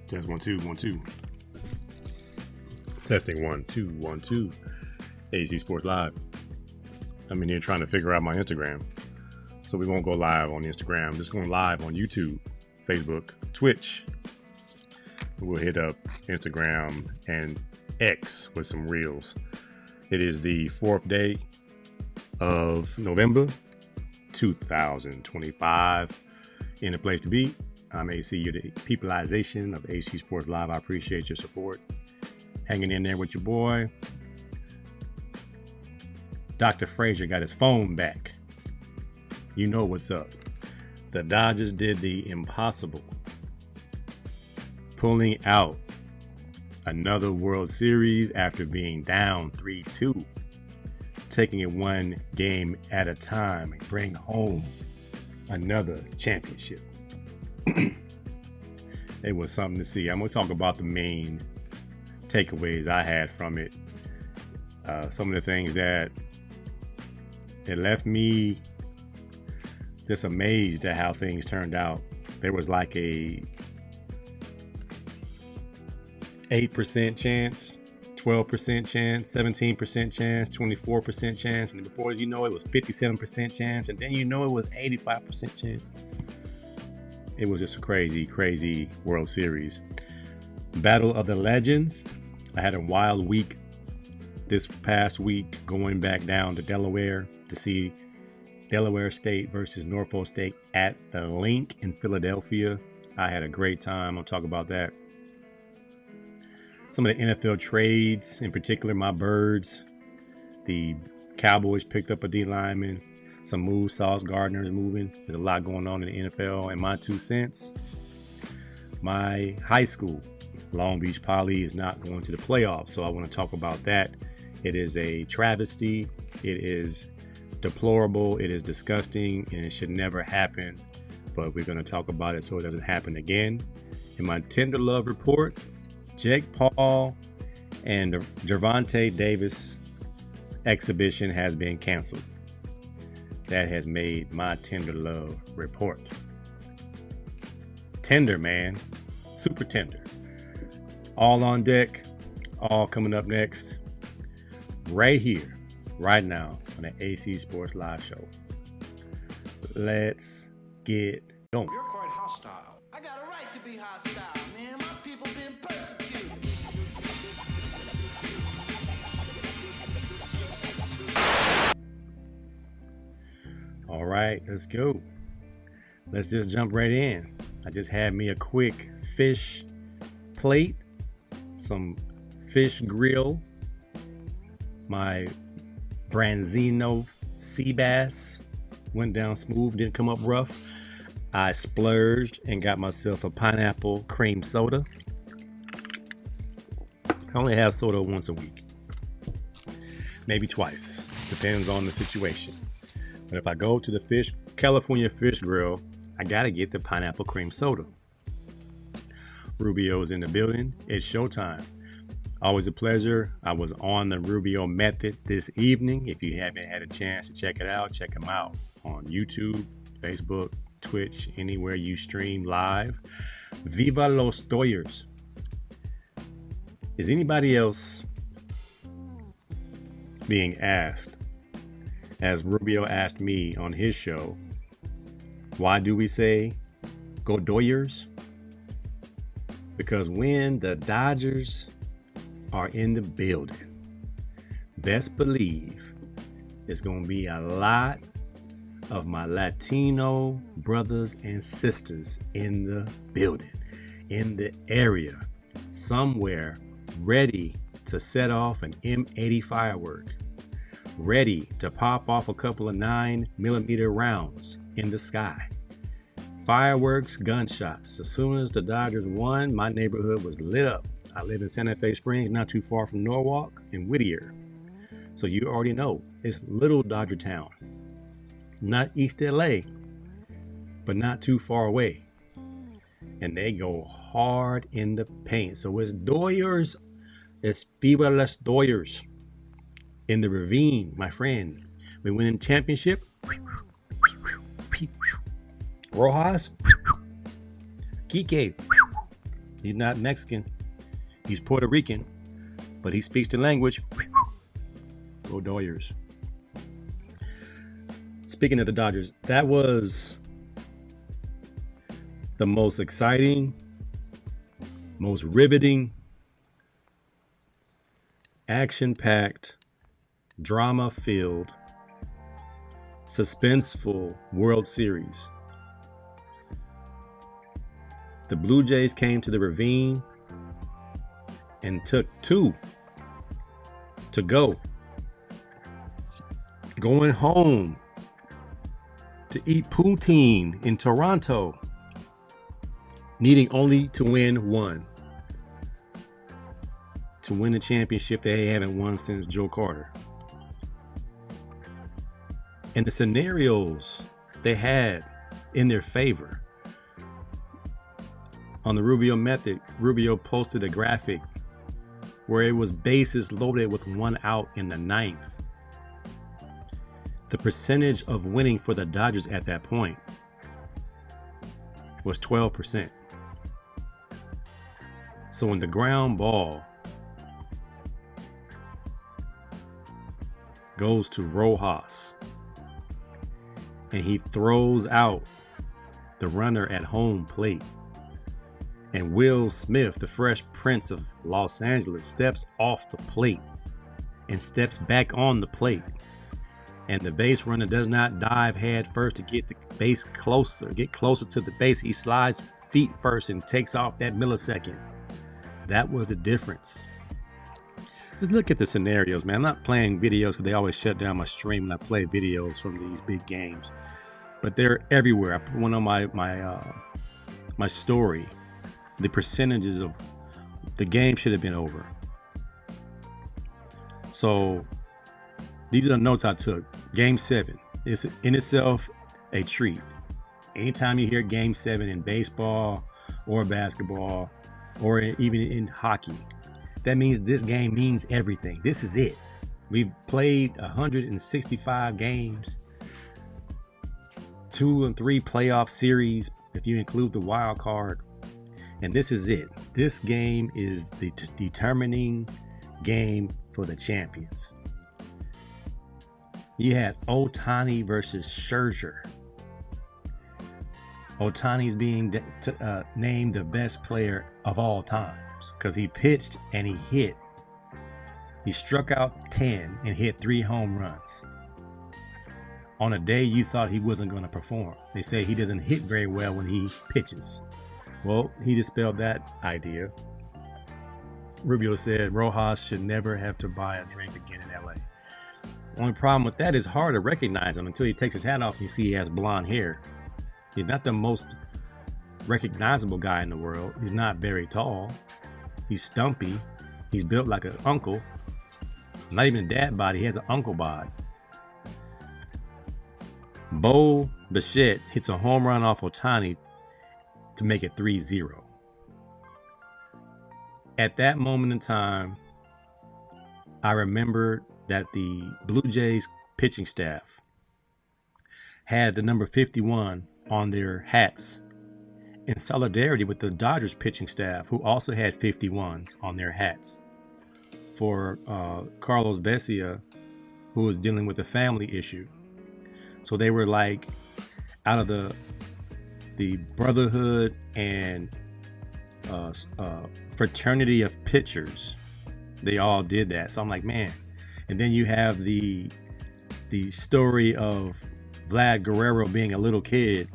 Test 1 2 1 2. Testing 1 2 1 2. AC Sports Live. I'm in here trying to figure out my Instagram. So we won't go live on Instagram. I'm just going live on YouTube, Facebook, Twitch. We'll hit up Instagram and X with some reels. It is the 4th day of November 2025. In the place to be. I'm AC, you're the peopleization of AC Sports Live. I appreciate your support. Hanging in there with your boy. Dr. Frazier got his phone back. You know what's up. The Dodgers did the impossible, pulling out another World Series after being down 3-2, taking it one game at a time and bring home another championship. It was something to see. I'm going to talk about the main takeaways I had from it. Some of the things that it left me just amazed at how things turned out. There was like a 8% chance, 12% chance, 17% chance, 24% chance, and before you know it was 57% chance, and then you know it was 85% chance. It was just a crazy World Series. Battle of the Legends. I had a wild week this past week going back down to Delaware to see Delaware State versus Norfolk State at the Link in Philadelphia. I had a great time. I'll talk about that. Some of the NFL trades, in particular my Birds. The Cowboys picked up a D lineman. Some moves, Sauce Gardner is moving. There's a lot going on in the NFL. And my 2 cents, my high school, Long Beach Poly, is not going to the playoffs. So I want to talk about that. It is a travesty. It is deplorable. It is disgusting. And it should never happen. But we're going to talk about it so it doesn't happen again. In my Tender Love report, Jake Paul and the Gervonta Davis exhibition has been canceled. That has made my Tender Love report. Tender, man. Super tender. All on deck. All coming up next. Right here. Right now. On the AC Sports Live show. Let's get going. You're quite hostile. I got a right to be hostile, man. My people been persecuted. All right, let's go. Let's just jump right in. I just had me a quick fish plate, some fish grill, my Branzino sea bass went down smooth, didn't come up rough. I splurged and got myself a pineapple cream soda. I only have soda once a week, maybe twice, depends on the situation. But if I go to the California Fish Grill, I gotta get the pineapple cream soda. Rubio's in the building. It's showtime. Always a pleasure. I was on the Rubio method this evening. If you haven't had a chance to check it out, check him out on YouTube, Facebook, Twitch, anywhere you stream live. Viva los Doyers. Is anybody else being asked, as Rubio asked me on his show, why do we say go Doyers? Because when the Dodgers are in the building, best believe it's going to be a lot of my Latino brothers and sisters in the building, in the area, somewhere ready to set off an M80 firework, ready to pop off a couple of 9mm rounds in the sky. Fireworks, gunshots. As soon as the Dodgers won, my neighborhood was lit up. I live in Santa Fe Springs, not too far from Norwalk and Whittier. So you already know, it's little Dodger town. Not East LA, but not too far away. And they go hard in the paint. So it's Doyers, it's Viva las Doyers. In the ravine, my friend. We win in championship. Rojas, Kike, He's not Mexican. He's Puerto Rican, but he speaks the language. Go Doyers. Speaking of the Dodgers, that was the most exciting, most riveting, action-packed, drama-filled, suspenseful World Series. The Blue Jays came to the Ravine and took 2 to go. Going home to eat poutine in Toronto, needing only to win 1. To win the championship they haven't won since Joe Carter. And the scenarios they had in their favor. On the Rubio method, Rubio posted a graphic where it was bases loaded with 1 out in the 9th. The percentage of winning for the Dodgers at that point was 12%. So when the ground ball goes to Rojas and he throws out the runner at home plate, and Will Smith, the Fresh Prince of Los Angeles, steps off the plate and steps back on the plate, and the base runner does not dive head first to get the base closer, get closer to the base. He slides feet first and takes off that millisecond. That was the difference. Just look at the scenarios, man. I'm not playing videos because they always shut down my stream when I play videos from these big games, but they're everywhere. I put one on my story. The percentages of the game should have been over. So these are the notes I took. Game 7 is in itself a treat. Anytime you hear Game 7 in baseball or basketball or even in hockey, that means this game means everything. This is it. We've played 165 games, 2 and 3 playoff series if you include the wild card. And this is it. This game is the determining game for the champions. You had Ohtani versus Scherzer. Ohtani's being named the best player of all times because he pitched and he hit. He struck out 10 and hit 3 home runs. On a day you thought he wasn't going to perform. They say he doesn't hit very well when he pitches. Well, he dispelled that idea. Rubio said Rojas should never have to buy a drink again in LA. Only problem with that is hard to recognize him until he takes his hat off and you see he has blonde hair. He's not the most recognizable guy in the world. He's not very tall. He's stumpy. He's built like an uncle. Not even a dad body, he has an uncle bod. Bo Bichette hits a home run off Ohtani to make it 3-0. At that moment in time, I remembered that the Blue Jays pitching staff had the number 51 on their hats in solidarity with the Dodgers pitching staff, who also had 51s on their hats for Carlos Vesia, who was dealing with a family issue. So they were like out of the brotherhood and fraternity of pitchers. They all did that. So I'm like, man. And then you have the story of Vlad Guerrero being a little kid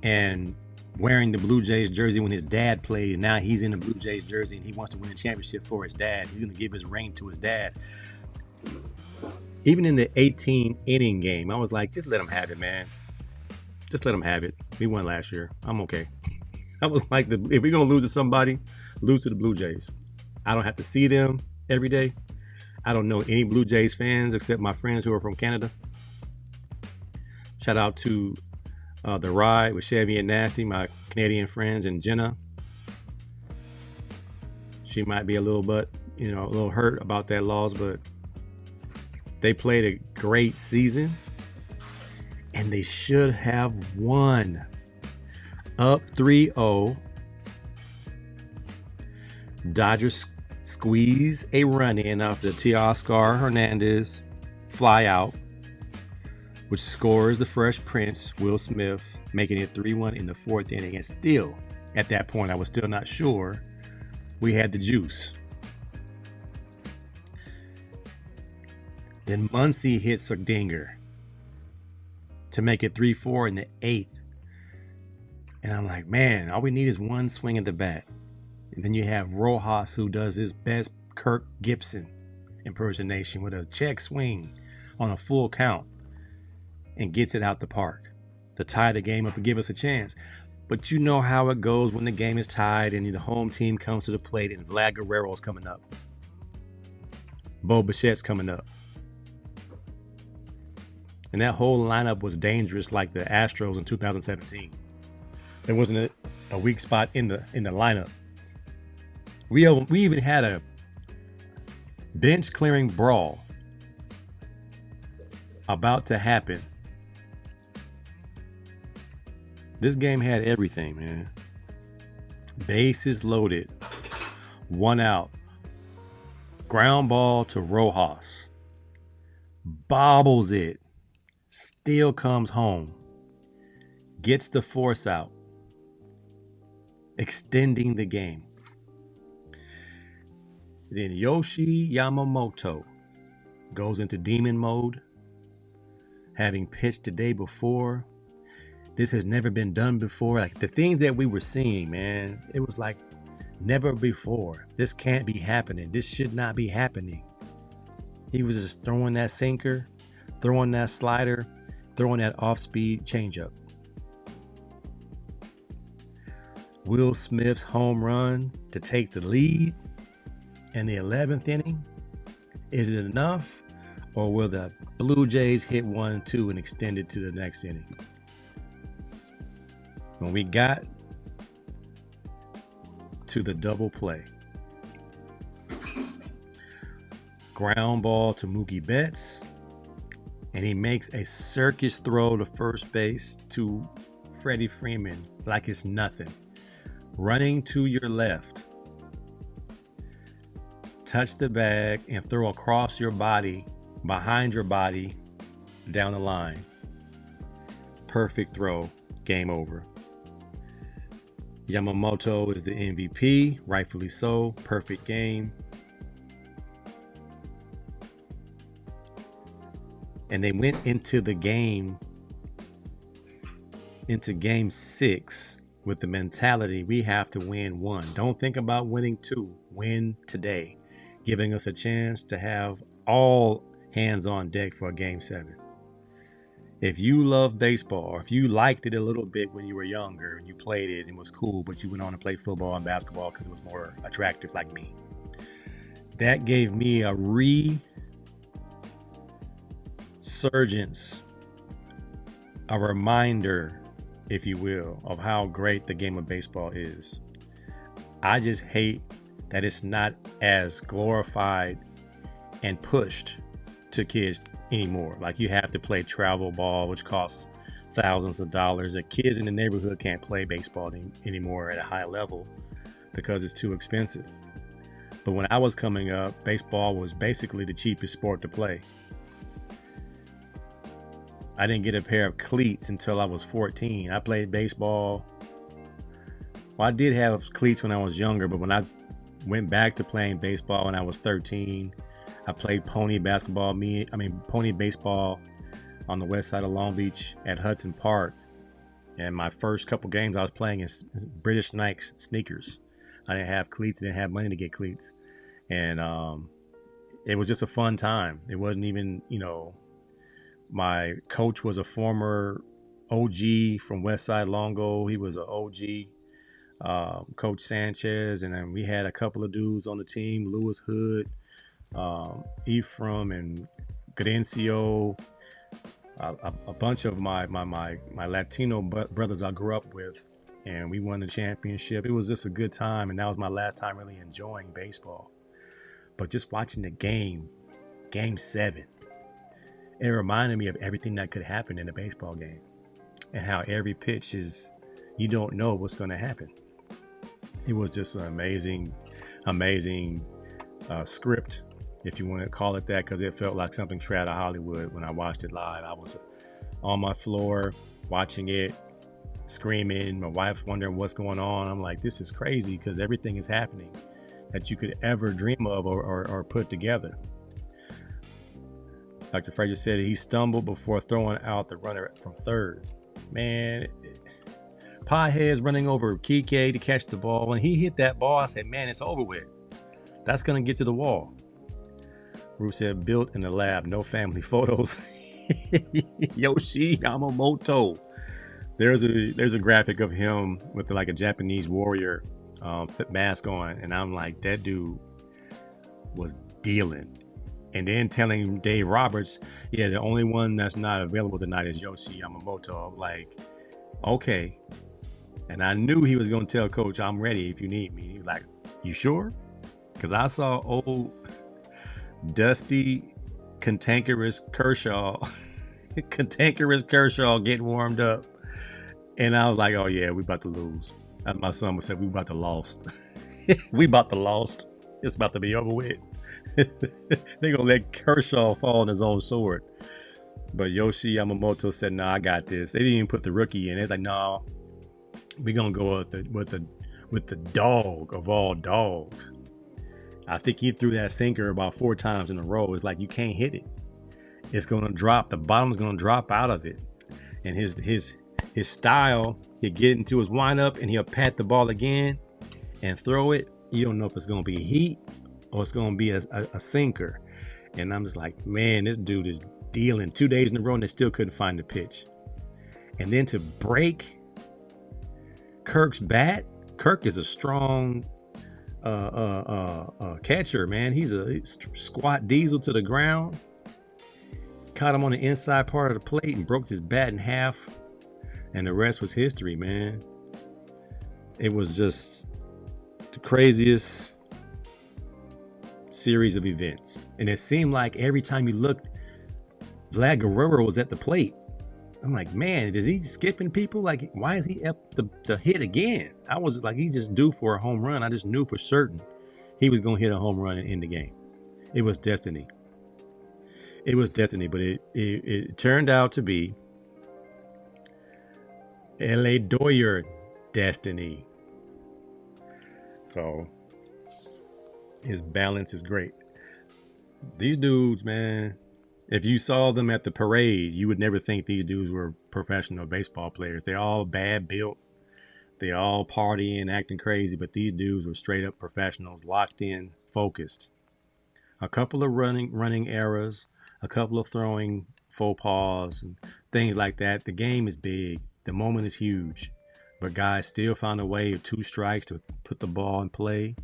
and wearing the Blue Jays jersey when his dad played. And now he's in the Blue Jays jersey and he wants to win a championship for his dad. He's going to give his ring to his dad. Even in the 18 inning game, I was like, just let him have it, man. Just let them have it. We won last year. I'm okay. I was like, if we're going to lose to somebody, lose to the Blue Jays. I don't have to see them every day. I don't know any Blue Jays fans except my friends who are from Canada. Shout out to The Ride with Chevy and Nasty, my Canadian friends, and Jenna. She might be a little hurt about that loss, but they played a great season. And they should have won. Up 3-0 Dodgers squeeze a run in off the Teoscar Hernandez fly out, which scores the Fresh Prince, Will Smith, making it 3-1 in the fourth inning. And still, at that point, I was still not sure we had the juice. Then Muncy hits a dinger to make it 3-4 in the eighth. And I'm like, man, all we need is one swing at the bat. And then you have Rojas, who does his best Kirk Gibson impersonation with a check swing on a full count and gets it out the park to tie the game up and give us a chance. But you know how it goes when the game is tied and the home team comes to the plate and Vlad Guerrero's coming up. Bo Bichette's coming up. And that whole lineup was dangerous like the Astros in 2017. There wasn't a weak spot in the lineup. We even had a bench clearing brawl about to happen. This game had everything, man. Bases loaded. 1 out. Ground ball to Rojas. Bobbles it. Still comes home. Gets the force out. Extending the game. Then Yoshi Yamamoto goes into demon mode. Having pitched the day before. This has never been done before. Like the things that we were seeing, man, it was like never before. This can't be happening. This should not be happening. He was just throwing that sinker, throwing that slider, throwing that off-speed changeup. Will Smith's home run to take the lead in the 11th inning. Is it enough, or will the Blue Jays hit 1-2 and extend it to the next inning? When we got to the double play, ground ball to Mookie Betts, and he makes a circus throw to first base to Freddie Freeman like it's nothing. Running to your left, touch the bag and throw across your body, behind your body, down the line. Perfect throw, game over. Yamamoto is the MVP, rightfully so, perfect game. And they went into game 6 with the mentality we have to win 1. Don't think about winning 2, win today, giving us a chance to have all hands on deck for game 7. If you love baseball, or if you liked it a little bit when you were younger and you played it and it was cool, but you went on to play football and basketball because it was more attractive like me, that gave me a resurgence, a reminder, if you will, of how great the game of baseball is. I just hate that it's not as glorified and pushed to kids anymore. Like you have to play travel ball, which costs thousands of dollars. The kids in the neighborhood can't play baseball anymore at a high level because it's too expensive. But when I was coming up, baseball was basically the cheapest sport to play. I didn't get a pair of cleats until I was 14. I played baseball. Well, I did have cleats when I was younger, but when I went back to playing baseball when I was 13, I played pony baseball on the west side of Long Beach at Hudson Park. And my first couple games I was playing in British Nike sneakers. I didn't have cleats, didn't have money to get cleats. And it was just a fun time. It wasn't even, my coach was a former OG from Westside Longo. He was an OG, Coach Sanchez. And then we had a couple of dudes on the team, Lewis Hood, Ephraim and Grencio, a bunch of my Latino brothers I grew up with, and we won the championship. It was just a good time, and that was my last time really enjoying baseball. But just watching the game 7, it reminded me of everything that could happen in a baseball game, and how every pitch is, you don't know what's going to happen. It was just an amazing script, if you want to call it that, because it felt like something straight out of Hollywood. When I watched it live, I was on my floor watching it, screaming. My wife's wondering what's going on. I'm like, this is crazy, because everything is happening that you could ever dream of or put together. Dr. Frazier said he stumbled before throwing out the runner from third. Man, Piehead's running over Kike to catch the ball. When he hit that ball, I said, man, it's over with. That's going to get to the wall. Rue said, built in the lab, no family photos. Yoshi Yamamoto. There's a graphic of him with like a Japanese warrior mask on, and I'm like, that dude was dealing. And then telling Dave Roberts, yeah, the only one that's not available tonight is Yoshi Yamamoto. I'm like, okay. And I knew he was going to tell Coach, I'm ready if you need me. He was like, you sure? Because I saw old dusty, cantankerous Kershaw getting warmed up. And I was like, oh, yeah, we about to lose. And my son would say, we about to lost. We about to lost. It's about to be over with. They're going to let Kershaw fall on his own sword. But Yoshi Yamamoto said, no, I got this. They didn't even put the rookie in. They're like, no, we're going to go with the dog of all dogs. I think he threw that sinker about 4 times in a row. It's like, you can't hit it. It's going to drop. The bottom's going to drop out of it. And his style, he'll get into his windup and he'll pat the ball again and throw it. You don't know if it's going to be heat or it's going to be a sinker. And I'm just like, man, this dude is dealing 2 days in a row and they still couldn't find the pitch. And then to break Kirk's bat, Kirk is a strong catcher, man. He's a squat diesel to the ground. Caught him on the inside part of the plate and broke his bat in half. And the rest was history, man. It was just the craziest series of events. And it seemed like every time you looked, Vlad Guerrero was at the plate. I'm like, man, is he skipping people? Like, why is he up the hit again? I was like, he's just due for a home run. I just knew for certain he was going to hit a home run and end the game. It was destiny. It was destiny, but it turned out to be L.A. Doyer destiny. So his balance is great. These dudes, man, if you saw them at the parade, you would never think these dudes were professional baseball players. They're all bad built. They all partying, acting crazy, but these dudes were straight up professionals, locked in, focused. A couple of running errors, a couple of throwing faux pas and things like that. The game is big. The moment is huge. But guys still found a way of 2 strikes to put the ball in play.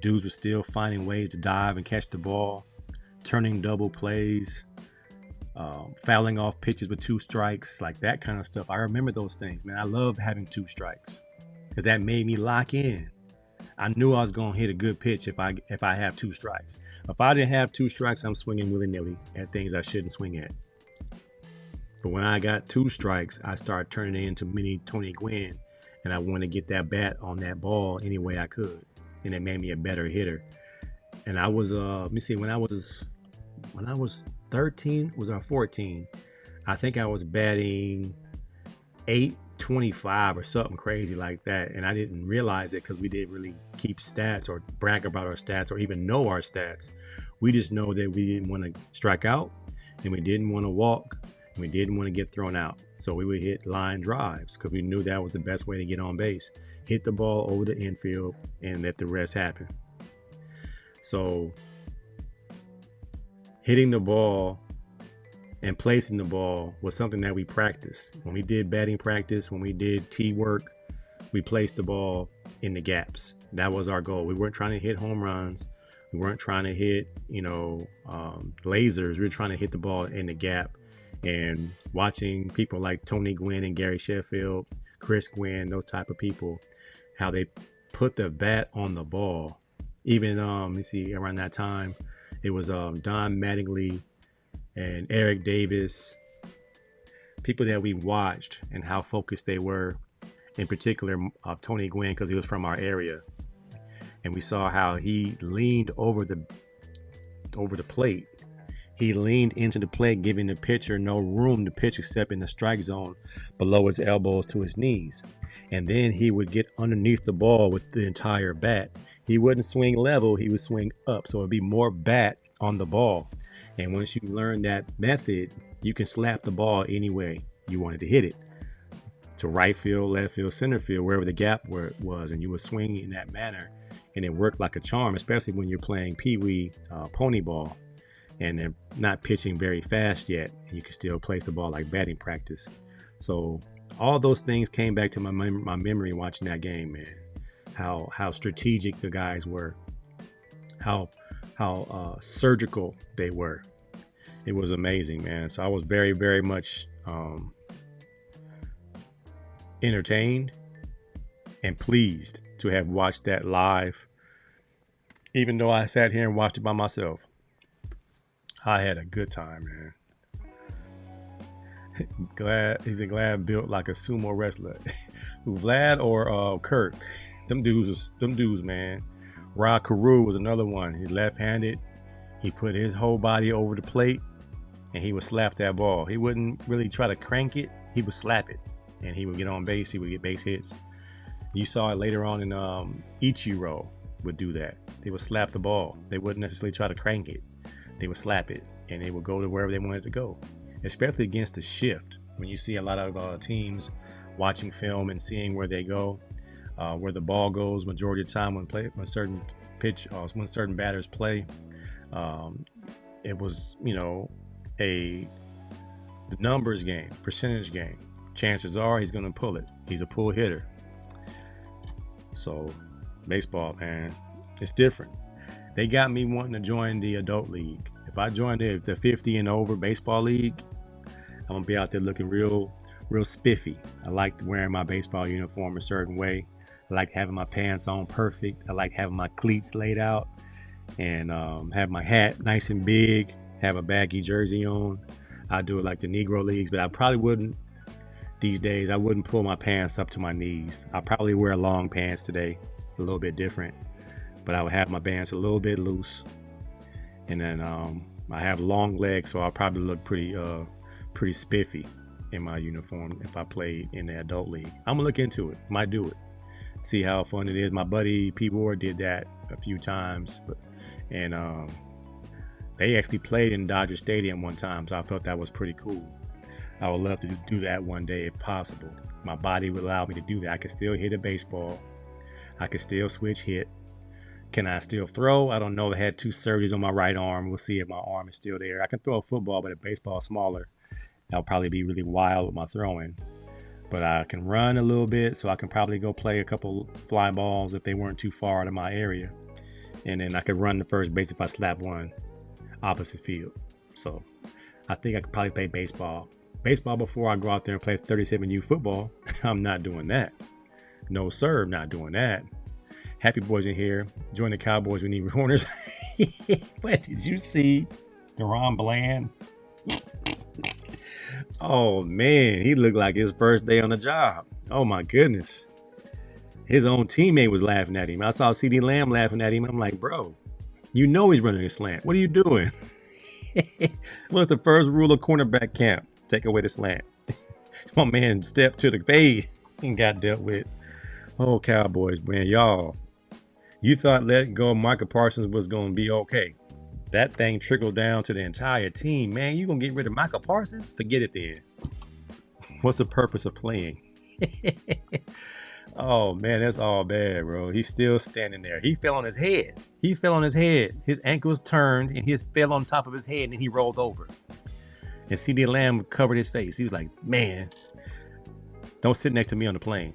Dudes were still finding ways to dive and catch the ball, turning double plays, fouling off pitches with 2 strikes, like that kind of stuff. I remember those things, man. I love having 2 strikes because that made me lock in. I knew I was going to hit a good pitch if I have 2 strikes. If I didn't have 2 strikes, I'm swinging willy-nilly at things I shouldn't swing at. But when I got 2 strikes, I started turning it into mini Tony Gwynn, and I wanted to get that bat on that ball any way I could, and it made me a better hitter. And I was, let me see, when I was 13, was I 14? I think I was batting 825 or something crazy like that, and I didn't realize it because we didn't really keep stats or brag about our stats or even know our stats. We just know that we didn't want to strike out, and we didn't want to walk, and we didn't want to get thrown out. So we would hit line drives because we knew that was the best way to get on base. Hit the ball over the infield and let the rest happen. So hitting the ball and placing the ball was something that we practiced. When we did batting practice, when we did tee work, we placed the ball in the gaps. That was our goal. We weren't trying to hit home runs. We weren't trying to hit, lasers. We were trying to hit the ball in the gap. And watching people like Tony Gwynn and Gary Sheffield, Chris Gwynn, those type of people, how they put the bat on the ball. Even, you see, around that time, it was Don Mattingly and Eric Davis, people that we watched and how focused they were, in particular Tony Gwynn, because he was from our area. and we saw how he leaned over the plate. He leaned into the plate, giving the pitcher no room to pitch except in the strike zone below his elbows to his knees. And then he would get underneath the ball with the entire bat. He wouldn't swing level, he would swing up. So it'd be more bat on the ball. And once you learn that method, you can slap the ball any way you wanted to hit it. To right field, left field, center field, wherever the gap was. And you would swing in that manner. And it worked like a charm, especially when you're playing Pee-wee pony ball. And they're not pitching very fast yet. You can still place the ball like batting practice. So all those things came back to my memory watching that game, man. How strategic the guys were, how surgical they were. It was amazing, man. So I was very, very much entertained and pleased to have watched that live, even though I sat here and watched it by myself. I had a good time, man. Glad built like a sumo wrestler. Vlad or Kirk, them dudes, man. Rod Carew was another one. He left-handed. He put his whole body over the plate, and he would slap that ball. He wouldn't really try to crank it. He would slap it, and he would get on base. He would get base hits. You saw it later on in Ichiro would do that. They would slap the ball. They wouldn't necessarily try to crank it. They would slap it, and they would go to wherever they wanted to go, especially against the shift. When you see a lot of teams watching film and seeing where they go, where the ball goes, majority of the time when certain batters play, it was, the numbers game, percentage game. Chances are he's going to pull it. He's a pull hitter. So baseball, man, it's different. They got me wanting to join the adult league. If I join the 50 and over baseball league, I'm gonna be out there looking real spiffy. I like wearing my baseball uniform a certain way. I like having my pants on perfect. I like having my cleats laid out and have my hat nice and big, have a baggy jersey on. I do it like the Negro leagues, but I probably wouldn't these days. I wouldn't pull my pants up to my knees. I'll probably wear long pants today, a little bit different. But I would have my bands a little bit loose, and then I have long legs, so I'll probably look pretty spiffy in my uniform if I played in the adult league. I'm gonna look into it. Might do it. See how fun it is. My buddy P. Ward did that a few times, and they actually played in Dodger Stadium one time, so I felt that was pretty cool. I would love to do that one day if possible. My body would allow me to do that. I could still hit a baseball. I could still switch hit. Can I still throw? I don't know. I had 2 surgeries on my right arm. We'll see if my arm is still there. I can throw a football, but if baseball is smaller, I'll probably be really wild with my throwing. But I can run a little bit, so I can probably go play a couple fly balls if they weren't too far out of my area. And then I could run the first base if I slap one opposite field. So I think I could probably play baseball. Baseball before I go out there and play 37U football. I'm not doing that. No, sir, I'm not doing that. Happy Boys in here. Join the Cowboys. We need corners. What did you see? Deron Bland. Oh, man. He looked like his first day on the job. Oh, my goodness. His own teammate was laughing at him. I saw CeeDee Lamb laughing at him. I'm like, bro, you know he's running a slant. What are you doing? What's the first rule of cornerback camp? Take away the slant. My man stepped to the fade and got dealt with. Oh, Cowboys, man, y'all. You thought letting go of Micah Parsons was going to be okay. That thing trickled down to the entire team. Man, you going to get rid of Micah Parsons? Forget it then. What's the purpose of playing? Oh, man, that's all bad, bro. He's still standing there. He fell on his head. His ankles turned, and he fell on top of his head, and he rolled over. And CeeDee Lamb covered his face. He was like, man, don't sit next to me on the plane.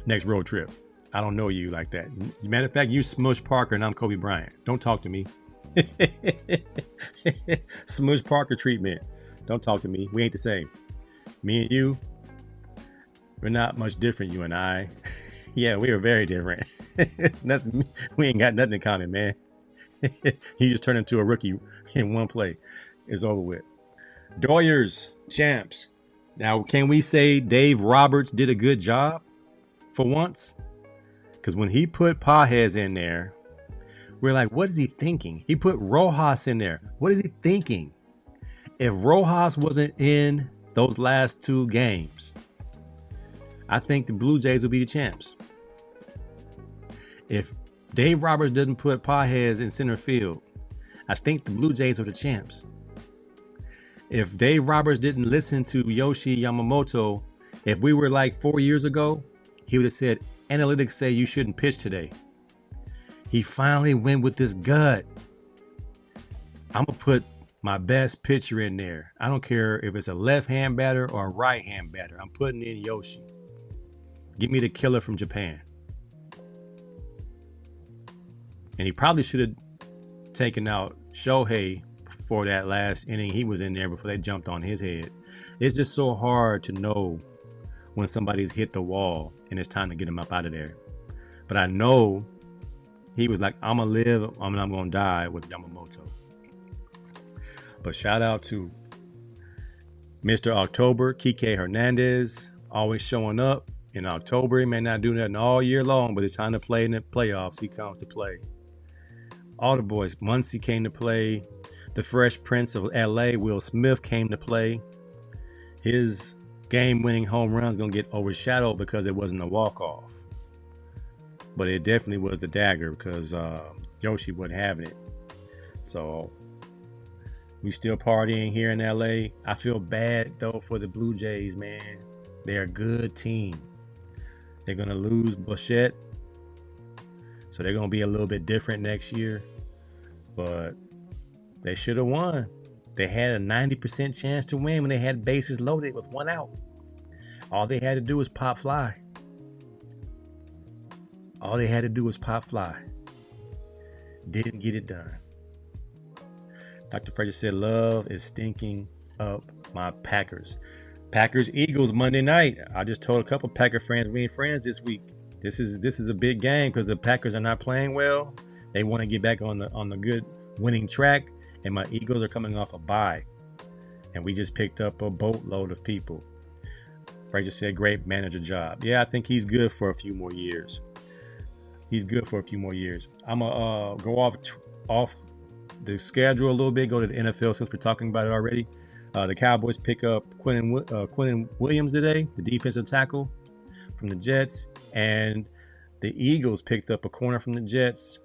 Next road trip. I don't know you like that. Matter of fact, you Smush Parker and I'm Kobe Bryant. Don't talk to me. Smush Parker treatment. Don't talk to me. We ain't the same. Me and you, we're not much different, you and I. Yeah, we are very different. We ain't got nothing in common, man. He just turned into a rookie in one play. It's over with. Doyers, champs. Now, can we say Dave Roberts did a good job for once? Because when he put Pages in there, we're like, what is he thinking? He put Rojas in there. What is he thinking? If Rojas wasn't in those last two games, I think the Blue Jays will be the champs. If Dave Roberts doesn't put Pages in center field, I think the Blue Jays are the champs. If Dave Roberts didn't listen to Yoshi Yamamoto, if we were like 4 years ago, he would have said, analytics say you shouldn't pitch today. He finally went with this gut. I'm going to put my best pitcher in there. I don't care if it's a left-hand batter or a right-hand batter. I'm putting in Yoshi. Give me the killer from Japan. And he probably should have taken out Shohei for that last inning he was in there before they jumped on his head. It's just so hard to know when somebody's hit the wall and it's time to get him up out of there. But I know he was like, I'm going to live, I'm going to die with Yamamoto. But shout out to Mr. October, Kike Hernandez, always showing up in October. He may not do nothing all year long, but it's time to play in the playoffs. He comes to play. All the boys, Muncy came to play. The Fresh Prince of LA, Will Smith, came to play. His game-winning home run is going to get overshadowed because it wasn't a walk-off. But it definitely was the dagger because Yoshi wasn't having it. So we still partying here in LA. I feel bad, though, for the Blue Jays, man. They're a good team. They're going to lose Bichette. So they're going to be a little bit different next year. But they should have won. They had a 90% chance to win when they had bases loaded with one out. All they had to do was pop fly. All they had to do was pop fly. Didn't get it done. Dr. Frazier said, love is stinking up my Packers. Packers Eagles Monday night. I just told a couple Packer fans we ain't friends this week. This is a big game because the Packers are not playing well. They want to get back on the good winning track, and my Eagles are coming off a bye. And we just picked up a boatload of people. Frazier said, great manager job. Yeah, I think he's good for a few more years. He's good for a few more years. I'm going to go off the schedule a little bit, go to the NFL since we're talking about it already. The Cowboys pick up Quentin Williams today, the defensive tackle from the Jets. And the Eagles picked up a corner from the Jets.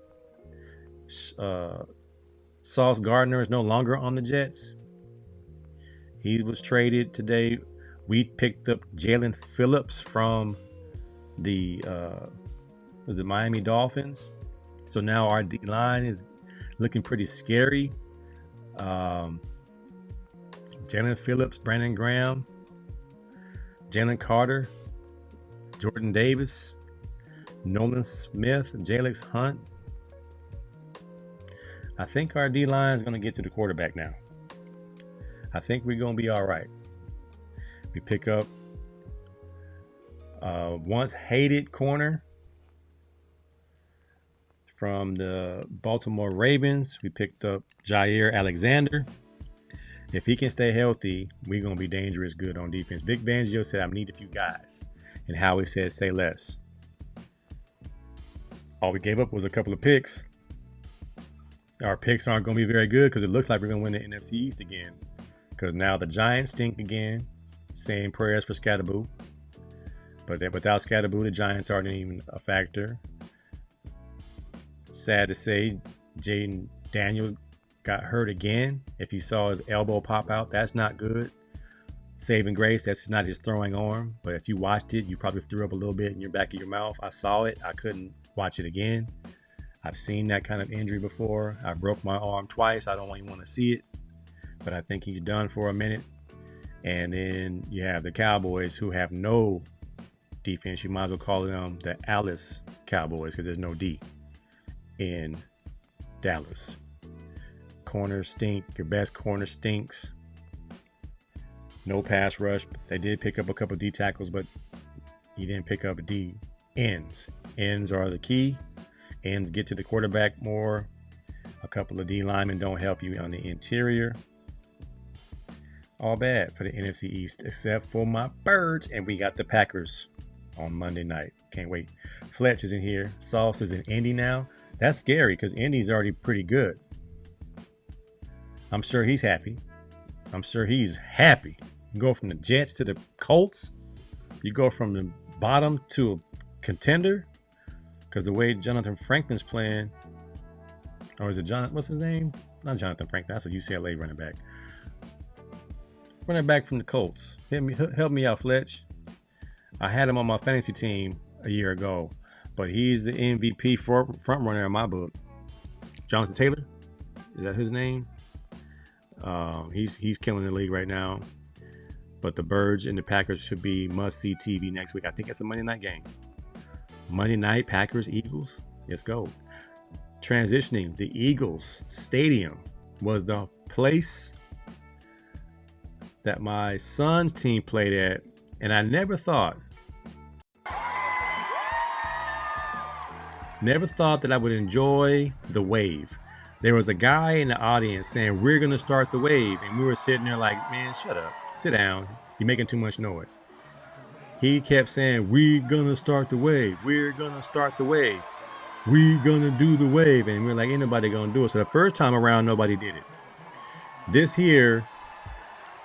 Sauce Gardner is no longer on the Jets. He was traded today. We picked up Jalen Phillips from the Miami Dolphins. So now our D-line is looking pretty scary. Jalen Phillips, Brandon Graham, Jalen Carter, Jordan Davis, Nolan Smith, Jalix Hunt. I think our D-line is going to get to the quarterback now. I think we're going to be all right. We pick up once hated corner from the Baltimore Ravens. We picked up Jair Alexander. If he can stay healthy, we're going to be dangerous good on defense. Vic Fangio said, I need a few guys. And Howie said, say less. All we gave up was a couple of picks. Our picks aren't going to be very good because it looks like we're going to win the NFC East again. Because now the Giants stink again. Saying prayers for Scatterboo. But without Scatterboo, the Giants aren't even a factor. Sad to say, Jaden Daniels got hurt again. If you saw his elbow pop out, that's not good. Saving grace, that's not his throwing arm. But if you watched it, you probably threw up a little bit in your back of your mouth. I saw it. I couldn't watch it again. I've seen that kind of injury before. I broke my arm twice. I don't even want to see it. But I think he's done for a minute. And then you have the Cowboys who have no defense. You might as well call them the Alice Cowboys because there's no D in Dallas. Corners stink. Your best corner stinks. No pass rush. They did pick up a couple D tackles, but you didn't pick up D ends. Ends are the key. Ends get to the quarterback more. A couple of D linemen don't help you on the interior. All bad for the NFC East, except for my Birds, and we got the Packers on Monday night. Can't wait. Fletch is in here. Sauce is in Indy now. That's scary because Indy's already pretty good. I'm sure he's happy. You go from the Jets to the Colts. You go from the bottom to a contender. Because the way Jonathan Franklin's playing, or is it what's his name? Not Jonathan Franklin. That's a UCLA running back. Running back from the Colts. Help me out, Fletch. I had him on my fantasy team a year ago, but he's the MVP front runner in my book. Jonathan Taylor, is that his name? He's killing the league right now. But the Birds and the Packers should be must-see TV next week. I think it's a Monday night game. Monday night, Packers, Eagles. Let's go. Transitioning, the Eagles Stadium was the place that my son's team played at, and I never thought that I would enjoy the wave. There was a guy in the audience saying, "We're going to start the wave," and we were sitting there like, "Man, shut up. Sit down. You're making too much noise." He kept saying, "We're going to start the wave. We're going to start the wave. We're going to do the wave." And we're like, ain't nobody going to do it. So the first time around, nobody did it. This here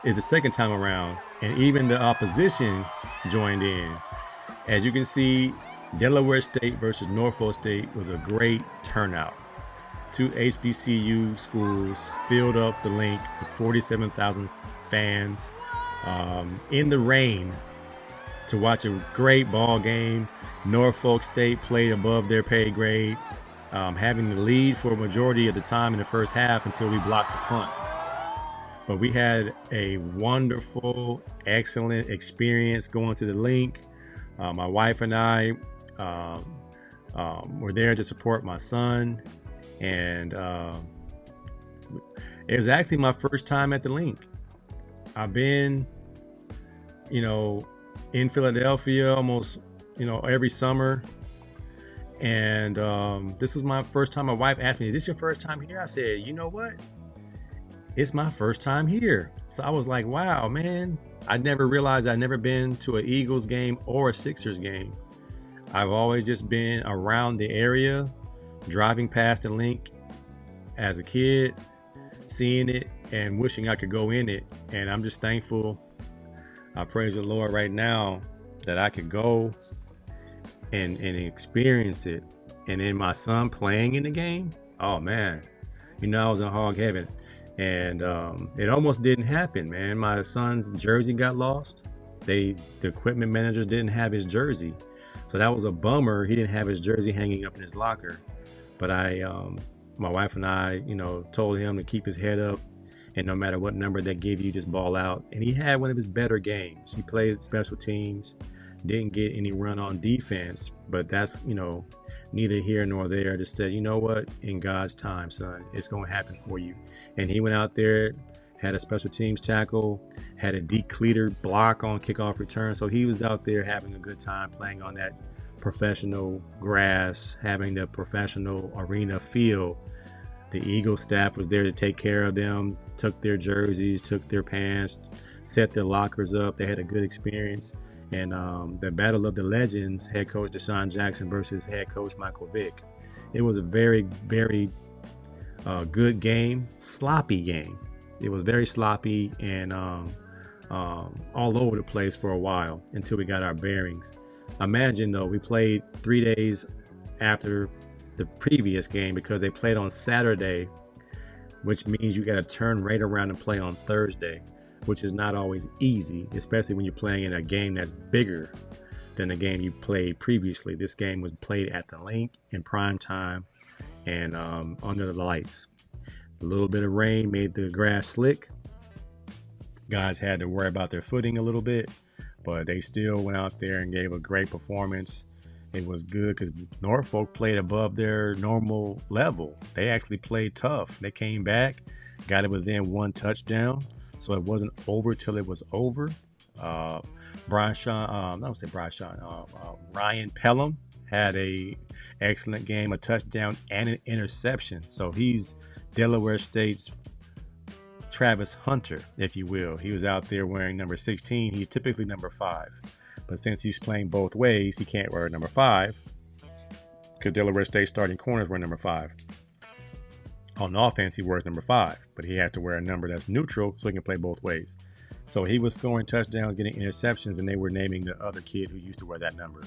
is the second time around, and even the opposition joined in. As you can see, Delaware State versus Norfolk State was a great turnout. Two HBCU schools filled up the link with 47,000 fans in the rain to watch a great ball game. Norfolk State played above their pay grade, having the lead for a majority of the time in the first half until we blocked the punt. But we had a wonderful, excellent experience going to the link. My wife and I were there to support my son, and it was actually my first time at the link. I've been, in Philadelphia almost, every summer. And this was my first time. My wife asked me, "Is this your first time here?" I said, "You know what? It's my first time here." So I was like, wow, man. I never realized I'd never been to an Eagles game or a Sixers game. I've always just been around the area, driving past the link as a kid, seeing it and wishing I could go in it. And I'm just thankful. I praise the Lord right now that I could go and experience it. And then my son playing in the game, oh man, I was in hog heaven. And it almost didn't happen, man. My son's jersey got lost. The equipment managers didn't have his jersey, so that was a bummer. He didn't have his jersey hanging up in his locker. But my wife and I, told him to keep his head up, and no matter what number they give you, just ball out. And he had one of his better games. He played special teams, didn't get any run on defense, but that's, neither here nor there. Just said, you know what, in God's time, son, it's going to happen for you. And he went out there, had a special teams tackle, had a decleater block on kickoff return. So he was out there having a good time playing on that professional grass, having the professional arena feel. The Eagles staff was there to take care of them, took their jerseys, took their pants, set their lockers up. They had a good experience. And the Battle of the Legends, head coach Deshaun Jackson versus head coach Michael Vick. It was a very, very good game, sloppy game. It was very sloppy and all over the place for a while until we got our bearings. Imagine though, we played 3 days after the previous game because they played on Saturday, which means you got to turn right around and play on Thursday, which is not always easy, especially when you're playing in a game that's bigger than the game you played previously. This game was played at the link in prime time and under the lights. A little bit of rain made the grass slick. Guys had to worry about their footing a little bit, but they still went out there and gave a great performance. It was good because Norfolk played above their normal level. They actually played tough. They came back, got it within one touchdown. So it wasn't over till it was over. Ryan Pelham had a excellent game, a touchdown and an interception. So he's Delaware State's Travis Hunter, if you will. He was out there wearing number 16. He's typically number 5. But since he's playing both ways, he can't wear number 5 because Delaware State starting corners were number 5. On offense, he wears number 5, but he had to wear a number that's neutral so he can play both ways. So he was scoring touchdowns, getting interceptions, and they were naming the other kid who used to wear that number,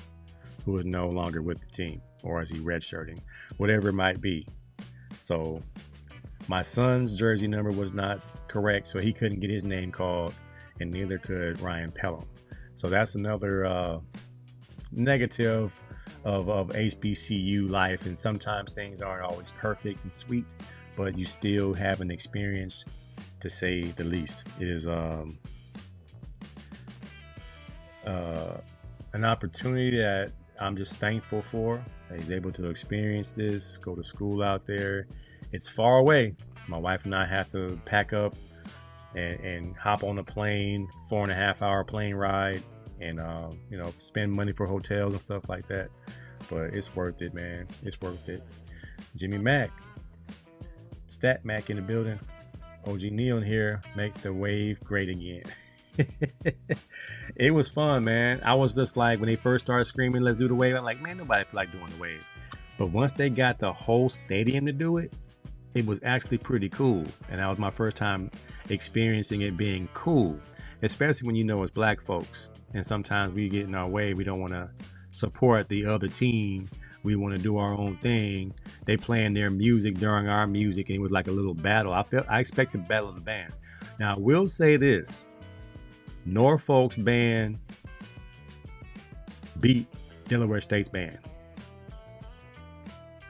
who is no longer with the team, or is he redshirting, whatever it might be. So my son's jersey number was not correct, so he couldn't get his name called, and neither could Ryan Pelham. So that's another negative of HBCU life, and sometimes things aren't always perfect and sweet, but you still have an experience, to say the least. It is an opportunity that I'm just thankful for, that he's able to experience this, go to school out there. It's far away. My wife and I have to pack up and hop on a plane, 4.5 hour plane ride, and spend money for hotels and stuff like that. But it's worth it, man. It's worth it. Jimmy Mack, Stat Mac in the building. OG Neil in here. Make the wave great again. It was fun, man. I was just like, when they first started screaming, "Let's do the wave," I'm like, man, nobody feel like doing the wave. But once they got the whole stadium to do it, it was actually pretty cool. And that was my first time experiencing it being cool, especially when it's black folks. And sometimes we get in our way. We don't want to support the other team. We want to do our own thing. They playing their music during our music, and it was like a little battle. I expected battle of the bands. Now, I will say this. Norfolk's band beat Delaware State's band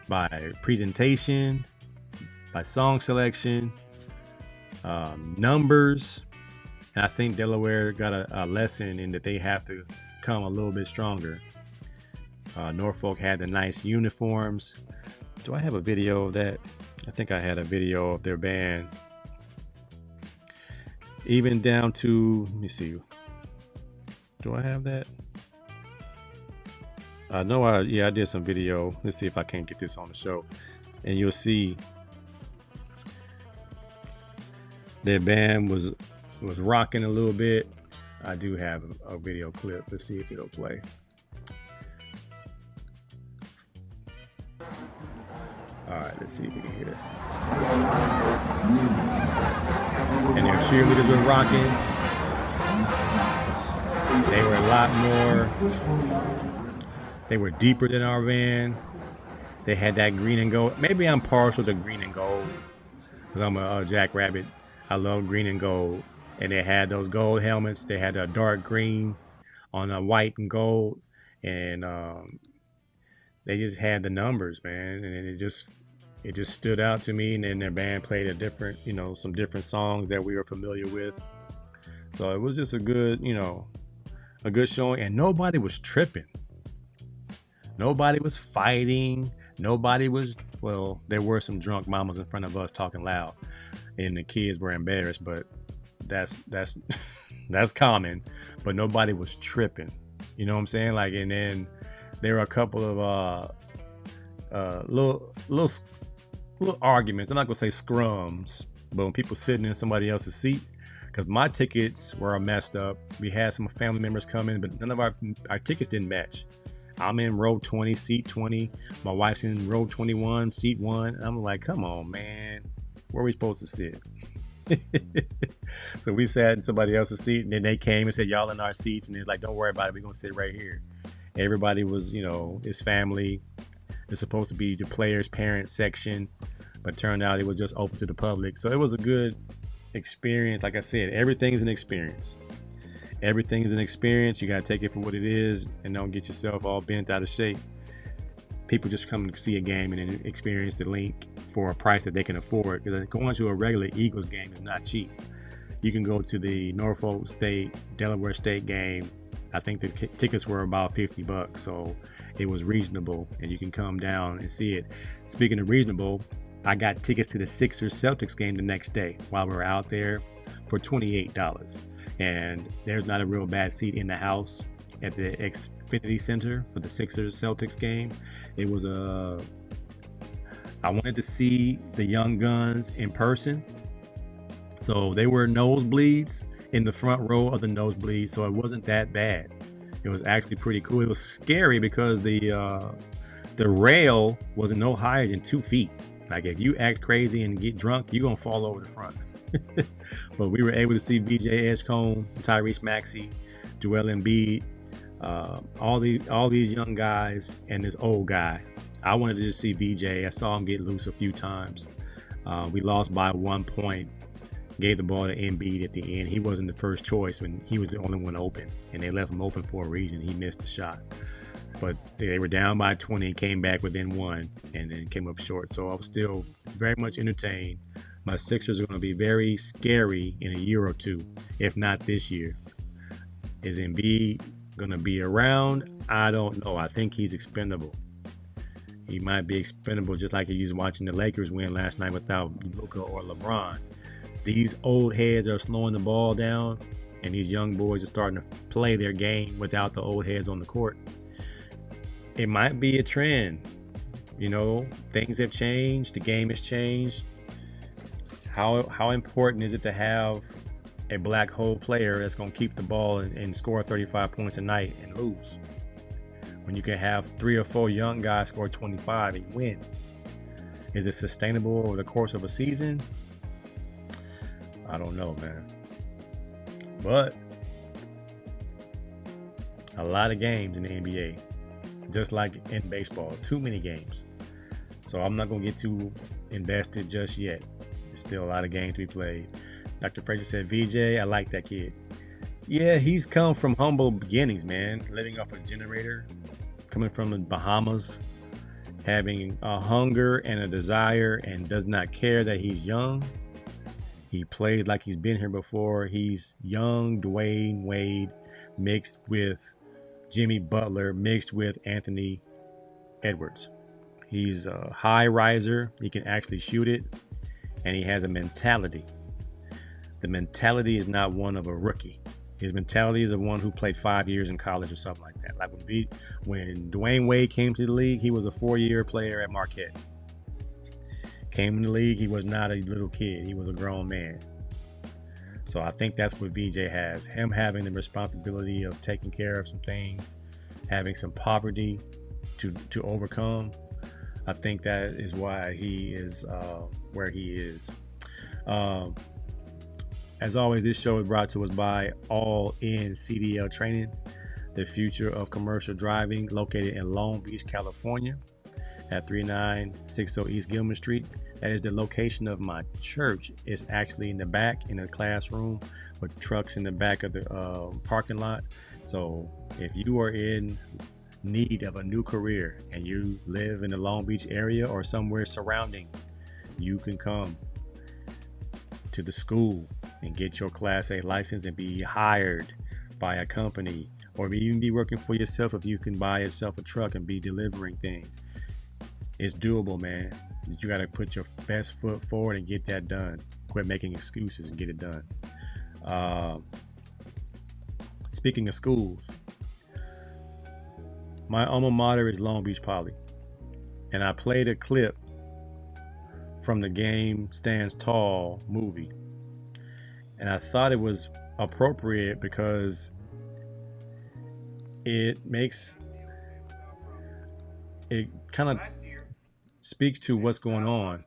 by presentation, by song selection, numbers. And I think Delaware got a lesson in that they have to come a little bit stronger. Norfolk had the nice uniforms. Do I have a video of that? I think I had a video of their band. Even down to, let me see. Do I have that? I did some video. Let's see if I can't get this on the show. And you'll see their band was rocking a little bit. I do have a video clip. Let's see if it'll play. All right, let's see if we can hear it. And their cheerleaders were rocking. They were a lot more. They were deeper than our band. They had that green and gold. Maybe I'm partial to green and gold because I'm a jackrabbit. I love green and gold. And they had those gold helmets. They had a dark green on a white and gold. And they just had the numbers, man. And it just stood out to me. And then their band played some different songs that we were familiar with. So it was just a good showing. And nobody was tripping. Nobody was fighting. There were some drunk mamas in front of us talking loud, and the kids were embarrassed, but that's common. But nobody was tripping. You know what I'm saying? Like, and then there were a couple of little arguments. I'm not gonna say scrums, but when people sitting in somebody else's seat, because my tickets were messed up. We had some family members come in, but none of our tickets didn't match. I'm in row 20, seat 20. My wife's in row 21, seat 1. I'm like, come on, man. Where are we supposed to sit? So we sat in somebody else's seat, and then they came and said, y'all in our seats. And they're like, don't worry about it. We're going to sit right here. Everybody was, his family. It's supposed to be the players' parents section, but turned out it was just open to the public. So it was a good experience. Like I said, everything's an experience. Everything is an experience. You got to take it for what it is and don't get yourself all bent out of shape. People just come to see a game and then experience the link for a price that they can afford. Because going to a regular Eagles game is not cheap. You can go to the Norfolk State, Delaware State game. I think the tickets were about $50, so it was reasonable, and you can come down and see it. Speaking of reasonable, I got tickets to the Sixers Celtics game the next day while we were out there for $28. And there's not a real bad seat in the house at the Xfinity Center for the Sixers Celtics game. It was I wanted to see the Young Guns in person. So they were nosebleeds in the front row of the nosebleeds. So it wasn't that bad. It was actually pretty cool. It was scary because the rail wasn't no higher than 2 feet. Like if you act crazy and get drunk, you're gonna fall over the front. But we were able to see VJ Edgecombe, Tyrese Maxey, Joel Embiid, all these young guys and this old guy. I wanted to just see VJ. I saw him get loose a few times. We lost by 1 point. Gave the ball to Embiid at the end. He wasn't the first choice when he was the only one open, and they left him open for a reason. He missed the shot, but they were down by 20, came back within 1, and then came up short. So I was still very much entertained. My Sixers are going to be very scary in a year or two, if not this year. Is Embiid going to be around? I don't know. I think he's expendable. He might be expendable just like he was watching the Lakers win last night without Luka or LeBron. These old heads are slowing the ball down, and these young boys are starting to play their game without the old heads on the court. It might be a trend. You know, things have changed. The game has changed. How important is it to have a black hole player that's going to keep the ball and score 35 points a night and lose? When you can have 3 or 4 young guys score 25 and win. Is it sustainable over the course of a season? I don't know, man. But a lot of games in the NBA, just like in baseball, too many games. So I'm not going to get too invested just yet. There's still a lot of games to be played. Dr. Frazier said, VJ, I like that kid. Yeah, he's come from humble beginnings, man. Living off a generator, coming from the Bahamas, having a hunger and a desire, and does not care that he's young. He plays like he's been here before. He's young Dwayne Wade mixed with Jimmy Butler mixed with Anthony Edwards. He's a high riser. He can actually shoot it, and he has a mentality. The mentality is not one of a rookie. His mentality is of one who played 5 years in college or something like that. Like when Dwayne Wade came to the league, he was a 4-year player at Marquette. Came in the league, he was not a little kid. He was a grown man. So I think that's what VJ has. Him having the responsibility of taking care of some things, having some poverty to overcome. I think that is why he is where he is. As always, this show is brought to us by All In CDL Training, the future of commercial driving, located in Long Beach, California, at 3960 East Gilman Street. That is the location of my church. It's actually in the back, in a classroom, with trucks in the back of the parking lot. So if you are in need of a new career and you live in the Long Beach area or somewhere surrounding, you can come to the school and get your Class A license and be hired by a company, or you can be working for yourself if you can buy yourself a truck and be delivering things. It's doable, man. You got to put your best foot forward and get that done. Quit making excuses and get it done. Speaking of schools, my alma mater is Long Beach Poly, and I played a clip from the Game Stands Tall movie, and I thought it was appropriate because it kind of speaks to what's going on.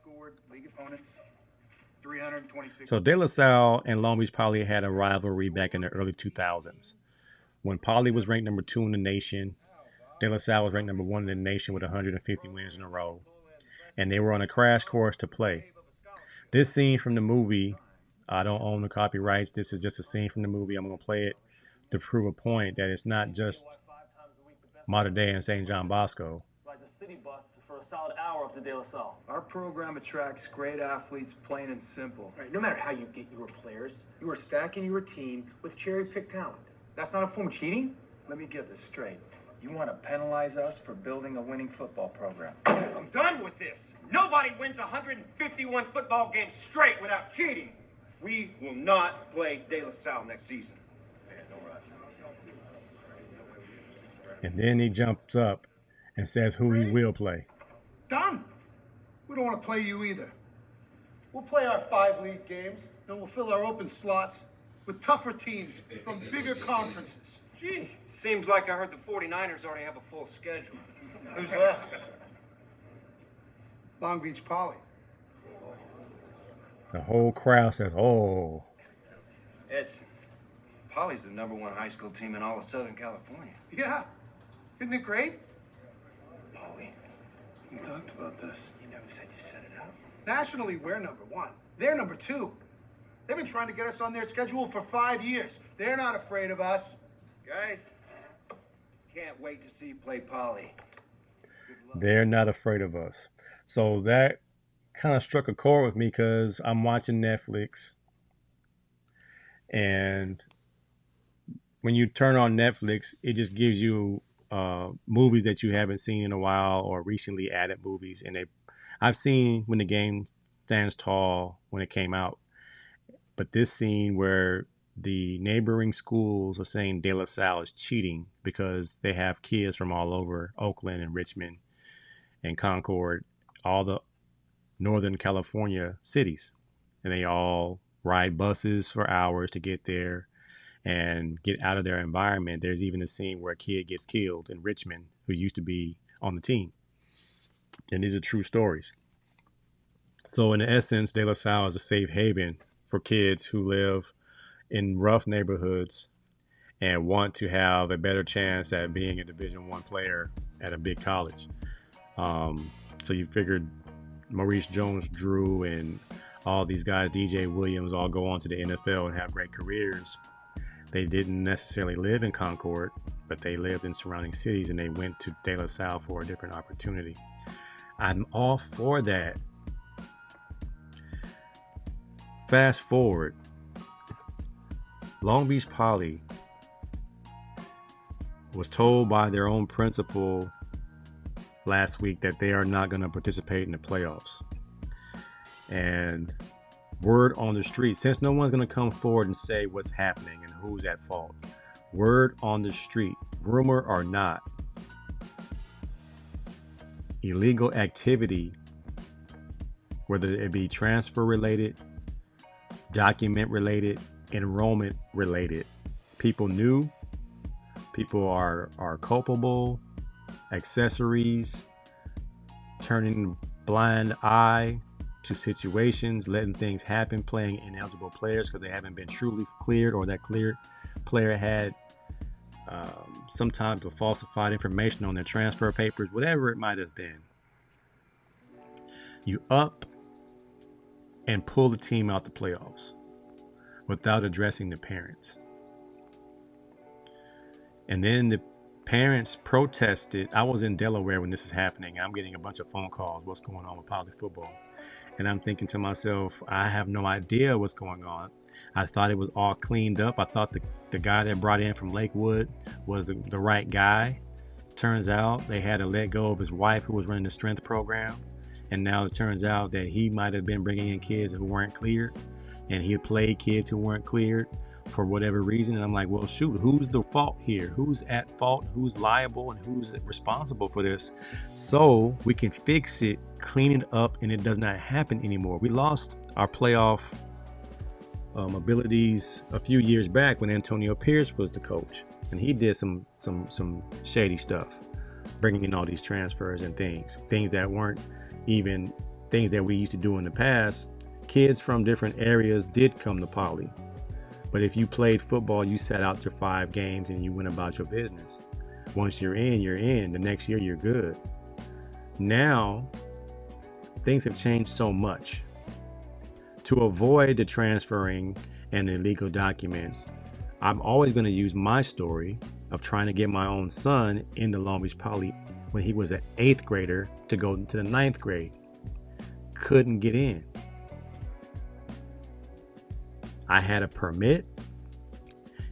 So De La Salle and Long Beach Poly had a rivalry back in the early 2000s. When Poly was ranked number 2 in the nation, De La Salle was ranked number 1 in the nation with 150 wins in a row. And they were on a crash course to play. This scene from the movie, I don't own the copyrights. This is just a scene from the movie. I'm going to play it to prove a point that it's not just Mater Dei and St. John Bosco. City bus for a solid hour up to De La Salle. Our program attracts great athletes, plain and simple. Right, no matter how you get your players, you are stacking your team with cherry-picked talent. That's not a form of cheating? Let me get this straight. You want to penalize us for building a winning football program? I'm done with this. Nobody wins 151 football games straight without cheating. We will not play De La Salle next season. And then he jumps up and says who he will play. Done. We don't want to play you either. We'll play our 5 league games, and we'll fill our open slots with tougher teams from bigger conferences. Gee, seems like I heard the 49ers already have a full schedule. Who's left? Long Beach Poly. The whole crowd says, "Oh." Edson, Poly's the #1 high school team in all of Southern California. Yeah. Isn't it great? Polly, we talked about this. You never said you set it up. Nationally, we're #1. They're #2. They've been trying to get us on their schedule for 5 years. They're not afraid of us. Guys, can't wait to see you play Polly. They're not afraid of us. So that kind of struck a chord with me because I'm watching Netflix. And when you turn on Netflix, it just gives you movies that you haven't seen in a while or recently added movies. And I've seen When the Game Stands Tall when it came out. But this scene where the neighboring schools are saying De La Salle is cheating because they have kids from all over Oakland and Richmond and Concord, all the Northern California cities. And they all ride buses for hours to get there and get out of their environment. There's even a scene where a kid gets killed in Richmond who used to be on the team. And these are true stories. So in essence, De La Salle is a safe haven for kids who live in rough neighborhoods and want to have a better chance at being a Division I player at a big college. So you figured Maurice Jones-Drew and all these guys, DJ Williams, all go on to the NFL and have great careers. They didn't necessarily live in Concord, but they lived in surrounding cities and they went to De La Salle for a different opportunity. I'm all for that. Fast forward, Long Beach Poly was told by their own principal last week that they are not going to participate in the playoffs. And word on the street, since no one's going to come forward and say what's happening and who's at fault, word on the street, rumor or not, illegal activity, whether it be transfer related, document related, enrollment related, people knew, people are culpable, accessories, turning blind eye to situations, letting things happen, playing ineligible players because they haven't been truly cleared, or that cleared player had some type of falsified information on their transfer papers, whatever it might have been. You up and pull the team out the playoffs without addressing the parents. And then the parents protested. I was in Delaware when this is happening. I'm getting a bunch of phone calls. What's going on with Poly football? And I'm thinking to myself, I have no idea what's going on. I thought it was all cleaned up. I thought the guy that brought in from Lakewood was the right guy. Turns out they had to let go of his wife who was running the strength program. And now it turns out that he might have been bringing in kids who weren't cleared. And he had played kids who weren't cleared for whatever reason. And I'm like, well, shoot, who's the fault here? Who's at fault? Who's liable? And who's responsible for this? So we can fix it, clean it up, and it does not happen anymore. We lost our playoff abilities a few years back when Antonio Pierce was the coach. And he did some shady stuff, bringing in all these transfers and things that weren't even things that we used to do in the past. Kids from different areas did come to Poly. But if you played football, you sat out your 5 games and you went about your business. Once you're in, you're in. The next year, you're good. Now, things have changed so much. To avoid the transferring and illegal documents, I'm always going to use my story of trying to get my own son into Long Beach Poly when he was an 8th grader to go to the 9th grade. Couldn't get in. I had a permit.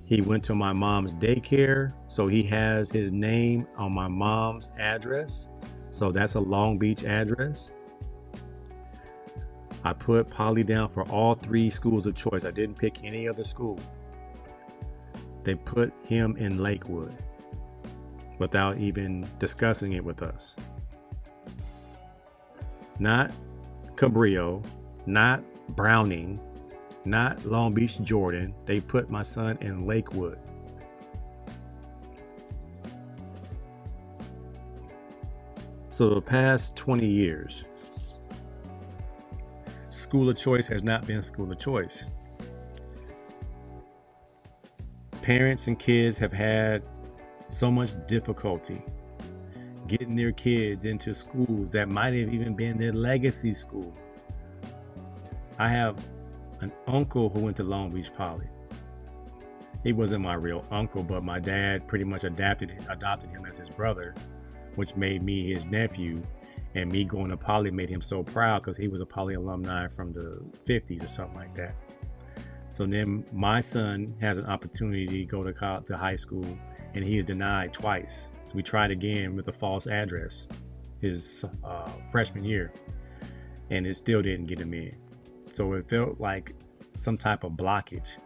He went to my mom's daycare, so he has his name on my mom's address. So that's a Long Beach address. I put Poly down for all 3 schools of choice. I didn't pick any other school. They put him in Lakewood without even discussing it with us. Not Cabrillo, not Browning, not Long Beach Jordan. They put my son in Lakewood. So the past 20 years, school of choice has not been school of choice. Parents and kids have had so much difficulty getting their kids into schools that might have even been their legacy school. I have an uncle who went to Long Beach Poly. He wasn't my real uncle, but my dad pretty much adopted him as his brother, which made me his nephew. And me going to Poly made him so proud because he was a Poly alumni from the 50s or something like that. So then my son has an opportunity to go to high school, and he is denied twice. So we tried again with a false address his freshman year, and it still didn't get him in. So it felt like some type of blockage.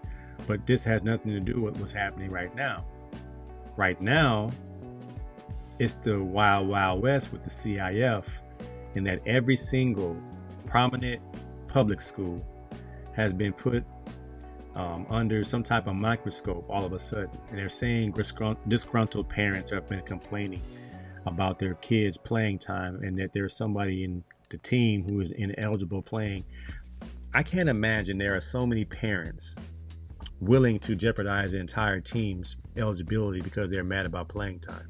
But this has nothing to do with what's happening right now. Right now, it's the wild, wild west with the CIF, in that every single prominent public school has been put under some type of microscope all of a sudden. And they're saying disgruntled parents have been complaining about their kids' playing time, and that there's somebody in the team who is ineligible playing. I can't imagine there are so many parents willing to jeopardize the entire team's eligibility because they're mad about playing time.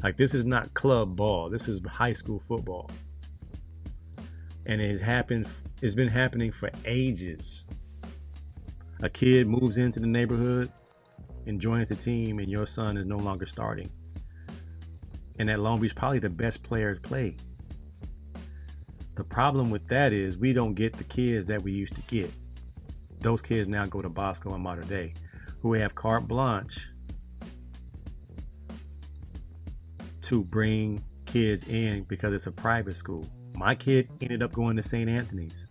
Like, this is not club ball. This is high school football. And it's been happening for ages. A kid moves into the neighborhood and joins the team, and your son is no longer starting. And at Long Beach, probably the best players play. The problem with that is we don't get the kids that we used to get. Those kids now go to Bosco and Mater Dei, who have carte blanche to bring kids in because it's a private school. My kid ended up going to St. Anthony's.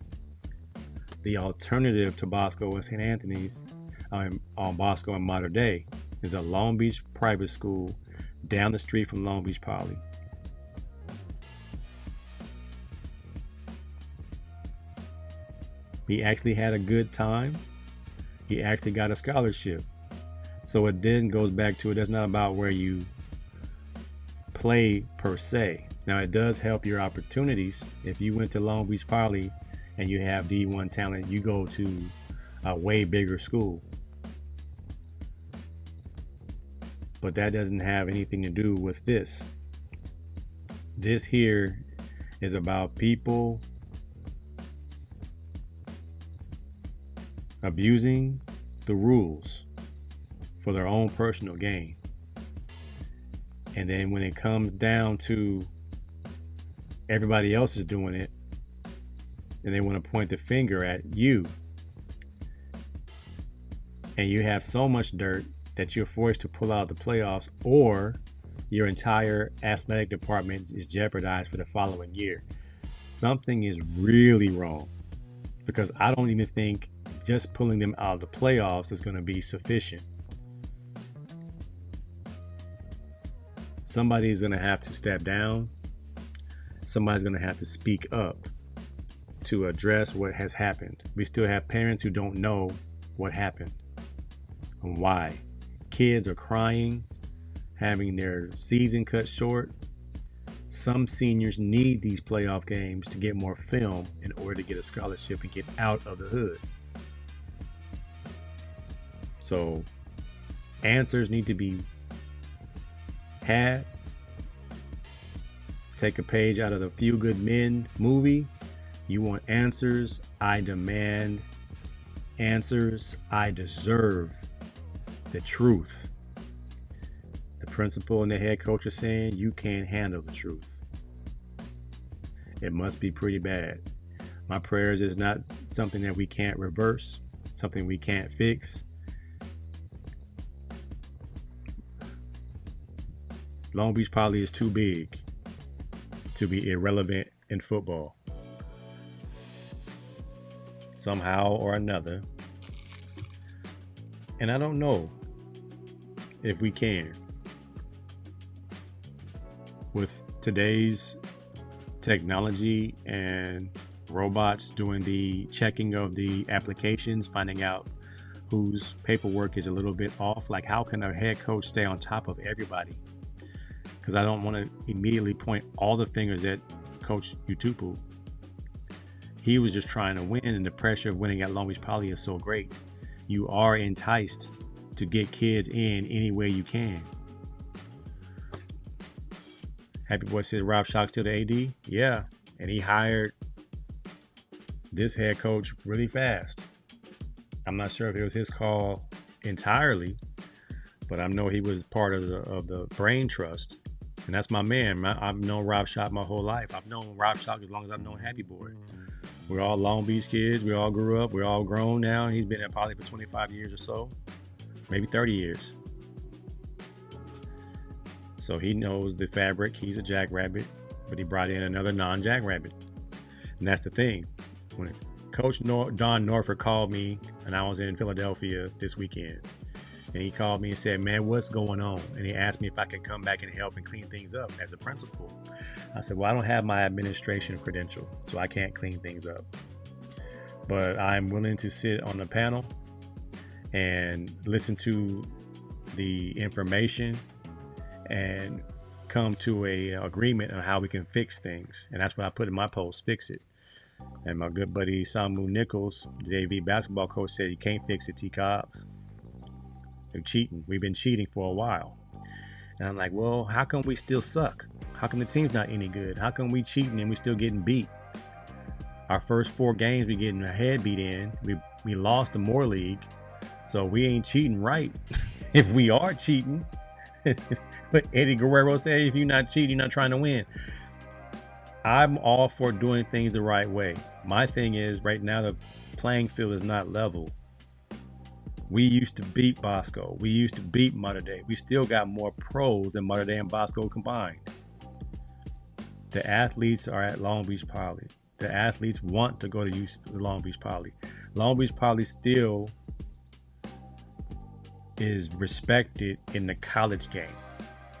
The alternative to Bosco and St. Anthony's on Bosco and Mater Dei is a Long Beach private school down the street from Long Beach Poly. He actually had a good time. He actually got a scholarship. So it then goes back to, it's not about where you play per se. Now, it does help your opportunities. If you went to Long Beach Poly and you have D1 talent, you go to a way bigger school. But that doesn't have anything to do with this. This here is about people abusing the rules for their own personal gain. And then when it comes down to everybody else is doing it, and they want to point the finger at you, and you have so much dirt that you're forced to pull out the playoffs, or your entire athletic department is jeopardized for the following year. Something is really wrong, because I don't even think just pulling them out of the playoffs is going to be sufficient. Somebody's going to have to step down. Somebody's going to have to speak up to address what has happened. We still have parents who don't know what happened and why. Kids are crying, having their season cut short. Some seniors need these playoff games to get more film in order to get a scholarship and get out of the hood. So answers need to be had. Take a page out of the Few Good Men movie. You want answers? I demand answers. I deserve the truth. The principal and the head coach are saying you can't handle the truth. It must be pretty bad. My prayers is not something that we can't reverse, something we can't fix. Long Beach Poly is too big to be irrelevant in football. Somehow or another. And I don't know if we can. With today's technology and robots doing the checking of the applications, finding out whose paperwork is a little bit off, like how can a head coach stay on top of everybody? because I don't want to immediately point all the fingers at Coach Utupu. He was just trying to win, and the pressure of winning at Long Beach Poly is so great. You are enticed to get kids in any way you can. Happy Boy said Rob Shock still the AD? Yeah, and he hired this head coach really fast. I'm not sure if it was his call entirely, but I know he was part of the brain trust. And that's my man. I've known Rob Shock my whole life. I've known Rob Shock as long as I've known Happy Boy. We're all Long Beach kids. We all grew up. We're all grown now. He's been at Poly for 25 years or so, maybe 30 years. So he knows the fabric. He's a jackrabbit, but he brought in another non-jackrabbit. And that's the thing. When Coach Don Norfolk called me, and I was in Philadelphia this weekend, and he called me and said, man, what's going on? And he asked me if I could come back and help and clean things up as a principal. I said, well, I don't have my administration credential, so I can't clean things up. But I'm willing to sit on the panel and listen to the information and come to a agreement on how we can fix things. And that's what I put in my post, fix it. And my good buddy Samu Nichols, the JV basketball coach, said you can't fix it, T-Cobbs. They're cheating. We've been cheating for a while. And I'm like, well, how come we still suck? How come the team's not any good? How come we cheating and we still getting beat? Our first 4 games, we getting our head beat in. We lost the Moore League. So we ain't cheating right. If we are cheating. But Eddie Guerrero said, if you're not cheating, you're not trying to win. I'm all for doing things the right way. My thing is, right now, the playing field is not level. We used to beat Bosco. We used to beat Mater Dei. We still got more pros than Mater Dei and Bosco combined. The athletes are at Long Beach Poly. The athletes want to go to Long Beach Poly. Long Beach Poly still is respected in the college game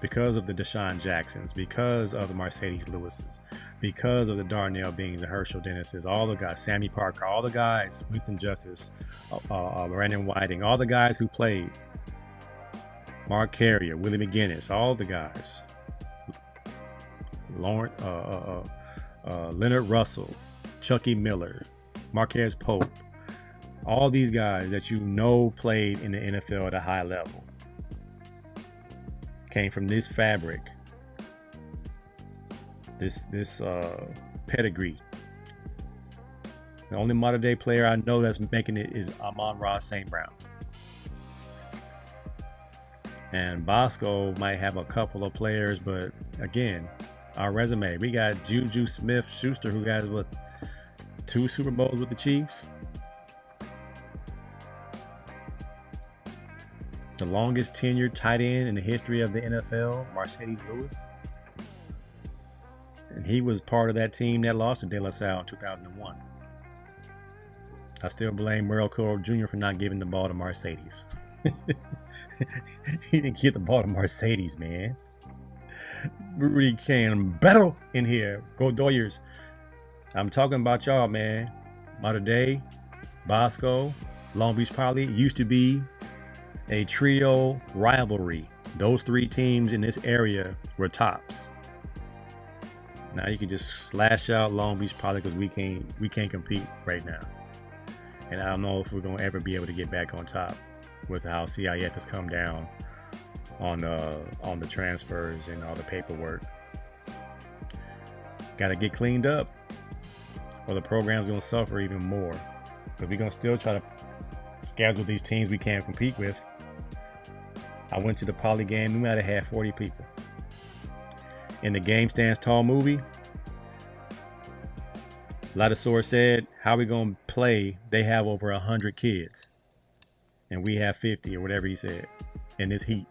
because of the Deshaun Jacksons, because of the Mercedes Lewises, because of the Darnell Beans, the Herschel Dennises, all the guys, Sammy Parker, all the guys, Winston Justice, Brandon Whiting, all the guys who played, Mark Carrier, Willie McGinnis, all the guys, Leonard Russell, Chucky Miller, Marquez Pope, all these guys that you know played in the NFL at a high level came from this fabric, this pedigree. The only modern day player I know that's making it is Amon-Ra St. Brown. And Bosco might have a couple of players, but again, our resume, we got Juju Smith-Schuster, who got what, 2 Super Bowls with the Chiefs. The longest tenured tight end in the history of the NFL, Mercedes Lewis. And he was part of that team that lost to De La Salle in 2001. I still blame Merle Cole Jr. for not giving the ball to Mercedes. He didn't give the ball to Mercedes, man. Rudy can battle in here. Go Doyers. I'm talking about y'all, man. Mater Dei, Bosco, Long Beach Poly used to be a trio rivalry. Those 3 teams in this area were tops. Now you can just slash out Long Beach Poly because we can't compete right now. And I don't know if we're gonna ever be able to get back on top with how CIF has come down on the transfers and all the paperwork. Got to get cleaned up, or the program's gonna suffer even more. But we're gonna still try to schedule these teams we can't compete with. I went to the Poly game. We might have had 40 people. In the Game Stands Tall movie, Latosaurus said, how are we going to play? They have over 100 kids. And we have 50 or whatever he said in this heat.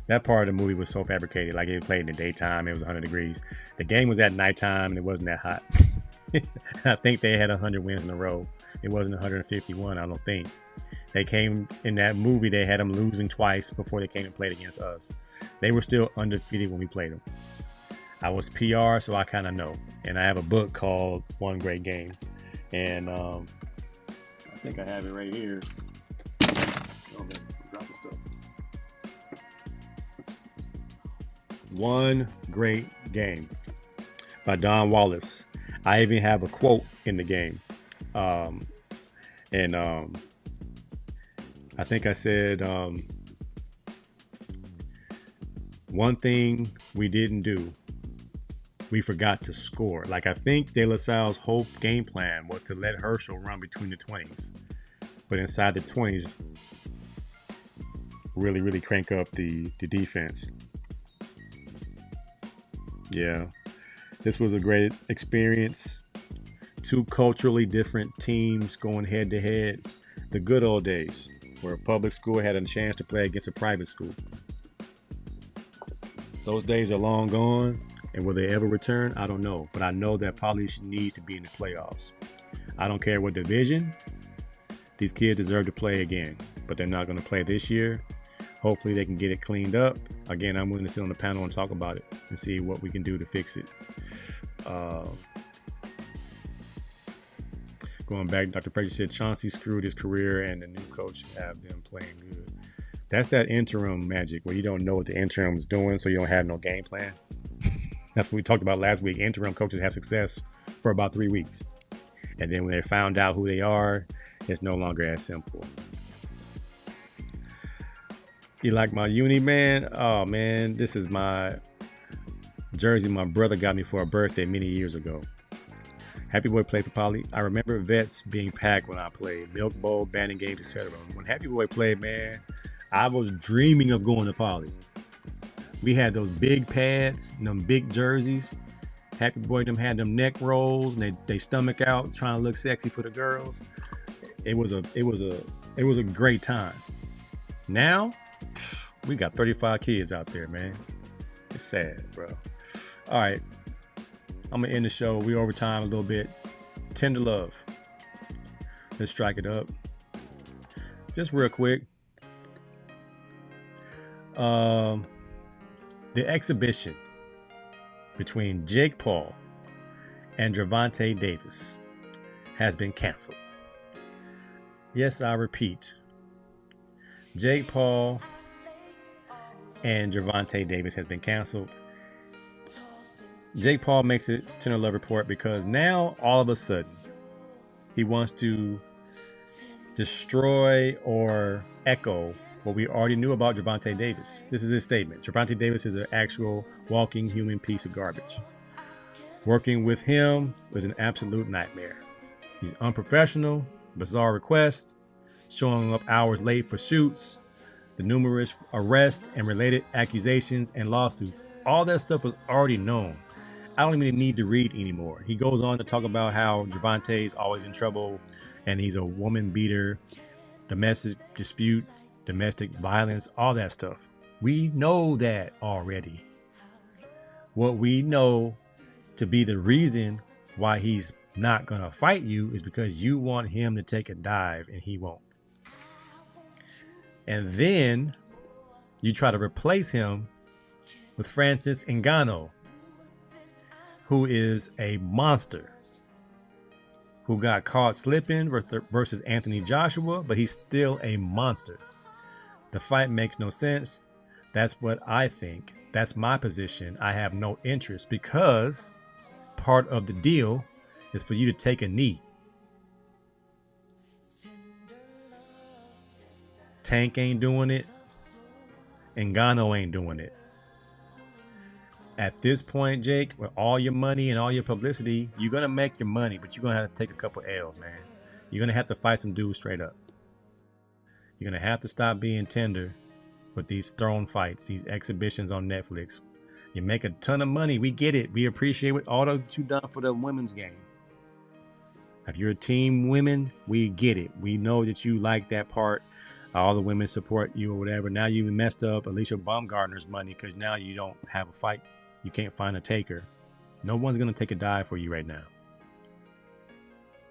That part of the movie was so fabricated. Like it played in the daytime. It was 100 degrees. The game was at nighttime and it wasn't that hot. I think they had 100 wins in a row. It wasn't 151, I don't think. They came in that movie, they had them losing twice before they came and played against us. They were still undefeated when we played them. I was PR, so I kind of know. And I have a book called One Great Game. And I think I have it right here. Oh, man, drop the stuff. One great game by Don Wallace. I even have a quote in the game. And I think I said, one thing we didn't do, we forgot to score. Like, I think De La Salle's whole game plan was to let Herschel run between the 20s. But inside the 20s, really crank up the defense. Yeah, this was a great experience. Two culturally different teams going head to head. The good old days where a public school had a chance to play against a private school. Those days are long gone, and will they ever return? I don't know, but I know that Poly needs to be in the playoffs. I don't care what division. These kids deserve to play again, but they're not going to play this year. Hopefully they can get it cleaned up. Again, I'm willing to sit on the panel and talk about it and see what we can do to fix it. Going back, Dr. Frazier said Chauncey screwed his career and the new coach have them playing good. That's that interim magic where you don't know what the interim is doing, so you don't have no game plan. That's what we talked about last week. Interim coaches have success for about 3 weeks. And then when they found out who they are, it's no longer as simple. You like my uni, man? Oh, man, this is my jersey my brother got me for a birthday many years ago. Happy Boy played for Poly. I remember vets being packed when I played. Milk Bowl, banding games, etc. When Happy Boy played, man, I was dreaming of going to Poly. We had those big pads, them big jerseys. Happy Boy them had them neck rolls and they stomach out, trying to look sexy for the girls. It was a great time. Now, we got 35 kids out there, man. It's sad, bro. All right. I'm going to end the show. We're over time a little bit. Tender Love. Let's strike it up. Just real quick. The exhibition between Jake Paul and Gervonta Davis has been canceled. Yes, I repeat. Jake Paul and Gervonta Davis has been canceled. Jake Paul makes it to the Love Report because now all of a sudden he wants to destroy or echo what we already knew about Gervonta Davis. This is his statement. Gervonta Davis is an actual walking human piece of garbage. Working with him was an absolute nightmare. He's unprofessional, bizarre requests, showing up hours late for shoots, the numerous arrests and related accusations and lawsuits. All that stuff was already known. I don't even need to read anymore. He goes on to talk about how Gervonta is always in trouble and he's a woman beater, domestic dispute, domestic violence, all that stuff. We know that already. What we know to be the reason why he's not going to fight you is because you want him to take a dive and he won't. And then you try to replace him with Francis Ngannou, who is a monster, who got caught slipping versus Anthony Joshua, but he's still a monster. The fight makes no sense. That's what I think. That's my position. I have no interest because part of the deal is for you to take a knee. Tank ain't doing it. Ngannou ain't doing it. At this point, Jake, with all your money and all your publicity, you're going to make your money, but you're going to have to take a couple L's, man. You're going to have to fight some dudes straight up. You're going to have to stop being tender with these throne fights, these exhibitions on Netflix. You make a ton of money. We get it. We appreciate all that you've done for the women's game. If you're a team women, we get it. We know that you like that part. All the women support you or whatever. Now you messed up Alicia Baumgartner's money because now you don't have a fight. You can't find a taker. No one's going to take a dive for you right now.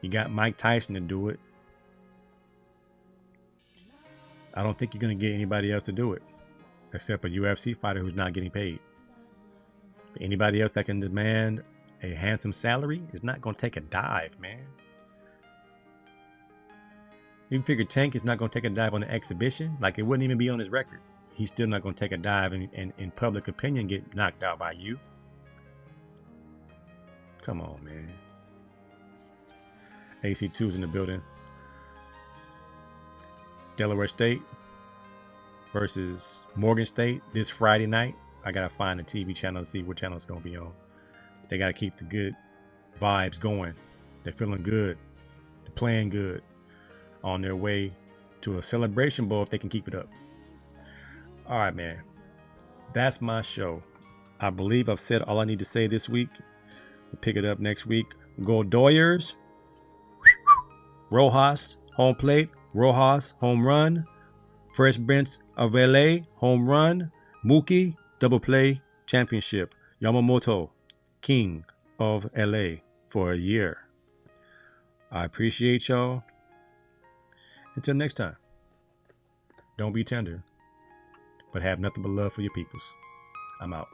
You got Mike Tyson to do it. I don't think you're going to get anybody else to do it except a UFC fighter who's not getting paid. But anybody else that can demand a handsome salary is not going to take a dive, man. You figure Tank is not going to take a dive on an exhibition? Like, it wouldn't even be on his record. he's still not going to take a dive and in public opinion get knocked out by you. Come on, man. AC2's in the building. Delaware State versus Morgan State this Friday night. I got to find a TV channel to see what channel it's going to be on. They got to keep the good vibes going. They're feeling good. They're playing good. On their way to a celebration bowl if they can keep it up. All right, man. That's my show. I believe I've said all I need to say this week. We'll pick it up next week. Go Doyers. Rojas, home plate. Rojas, home run. Fresh Prince of LA, home run. Mookie, double play, championship. Yamamoto, king of LA for a year. I appreciate y'all. Until next time, don't be tender, but have nothing but love for your peoples. I'm out.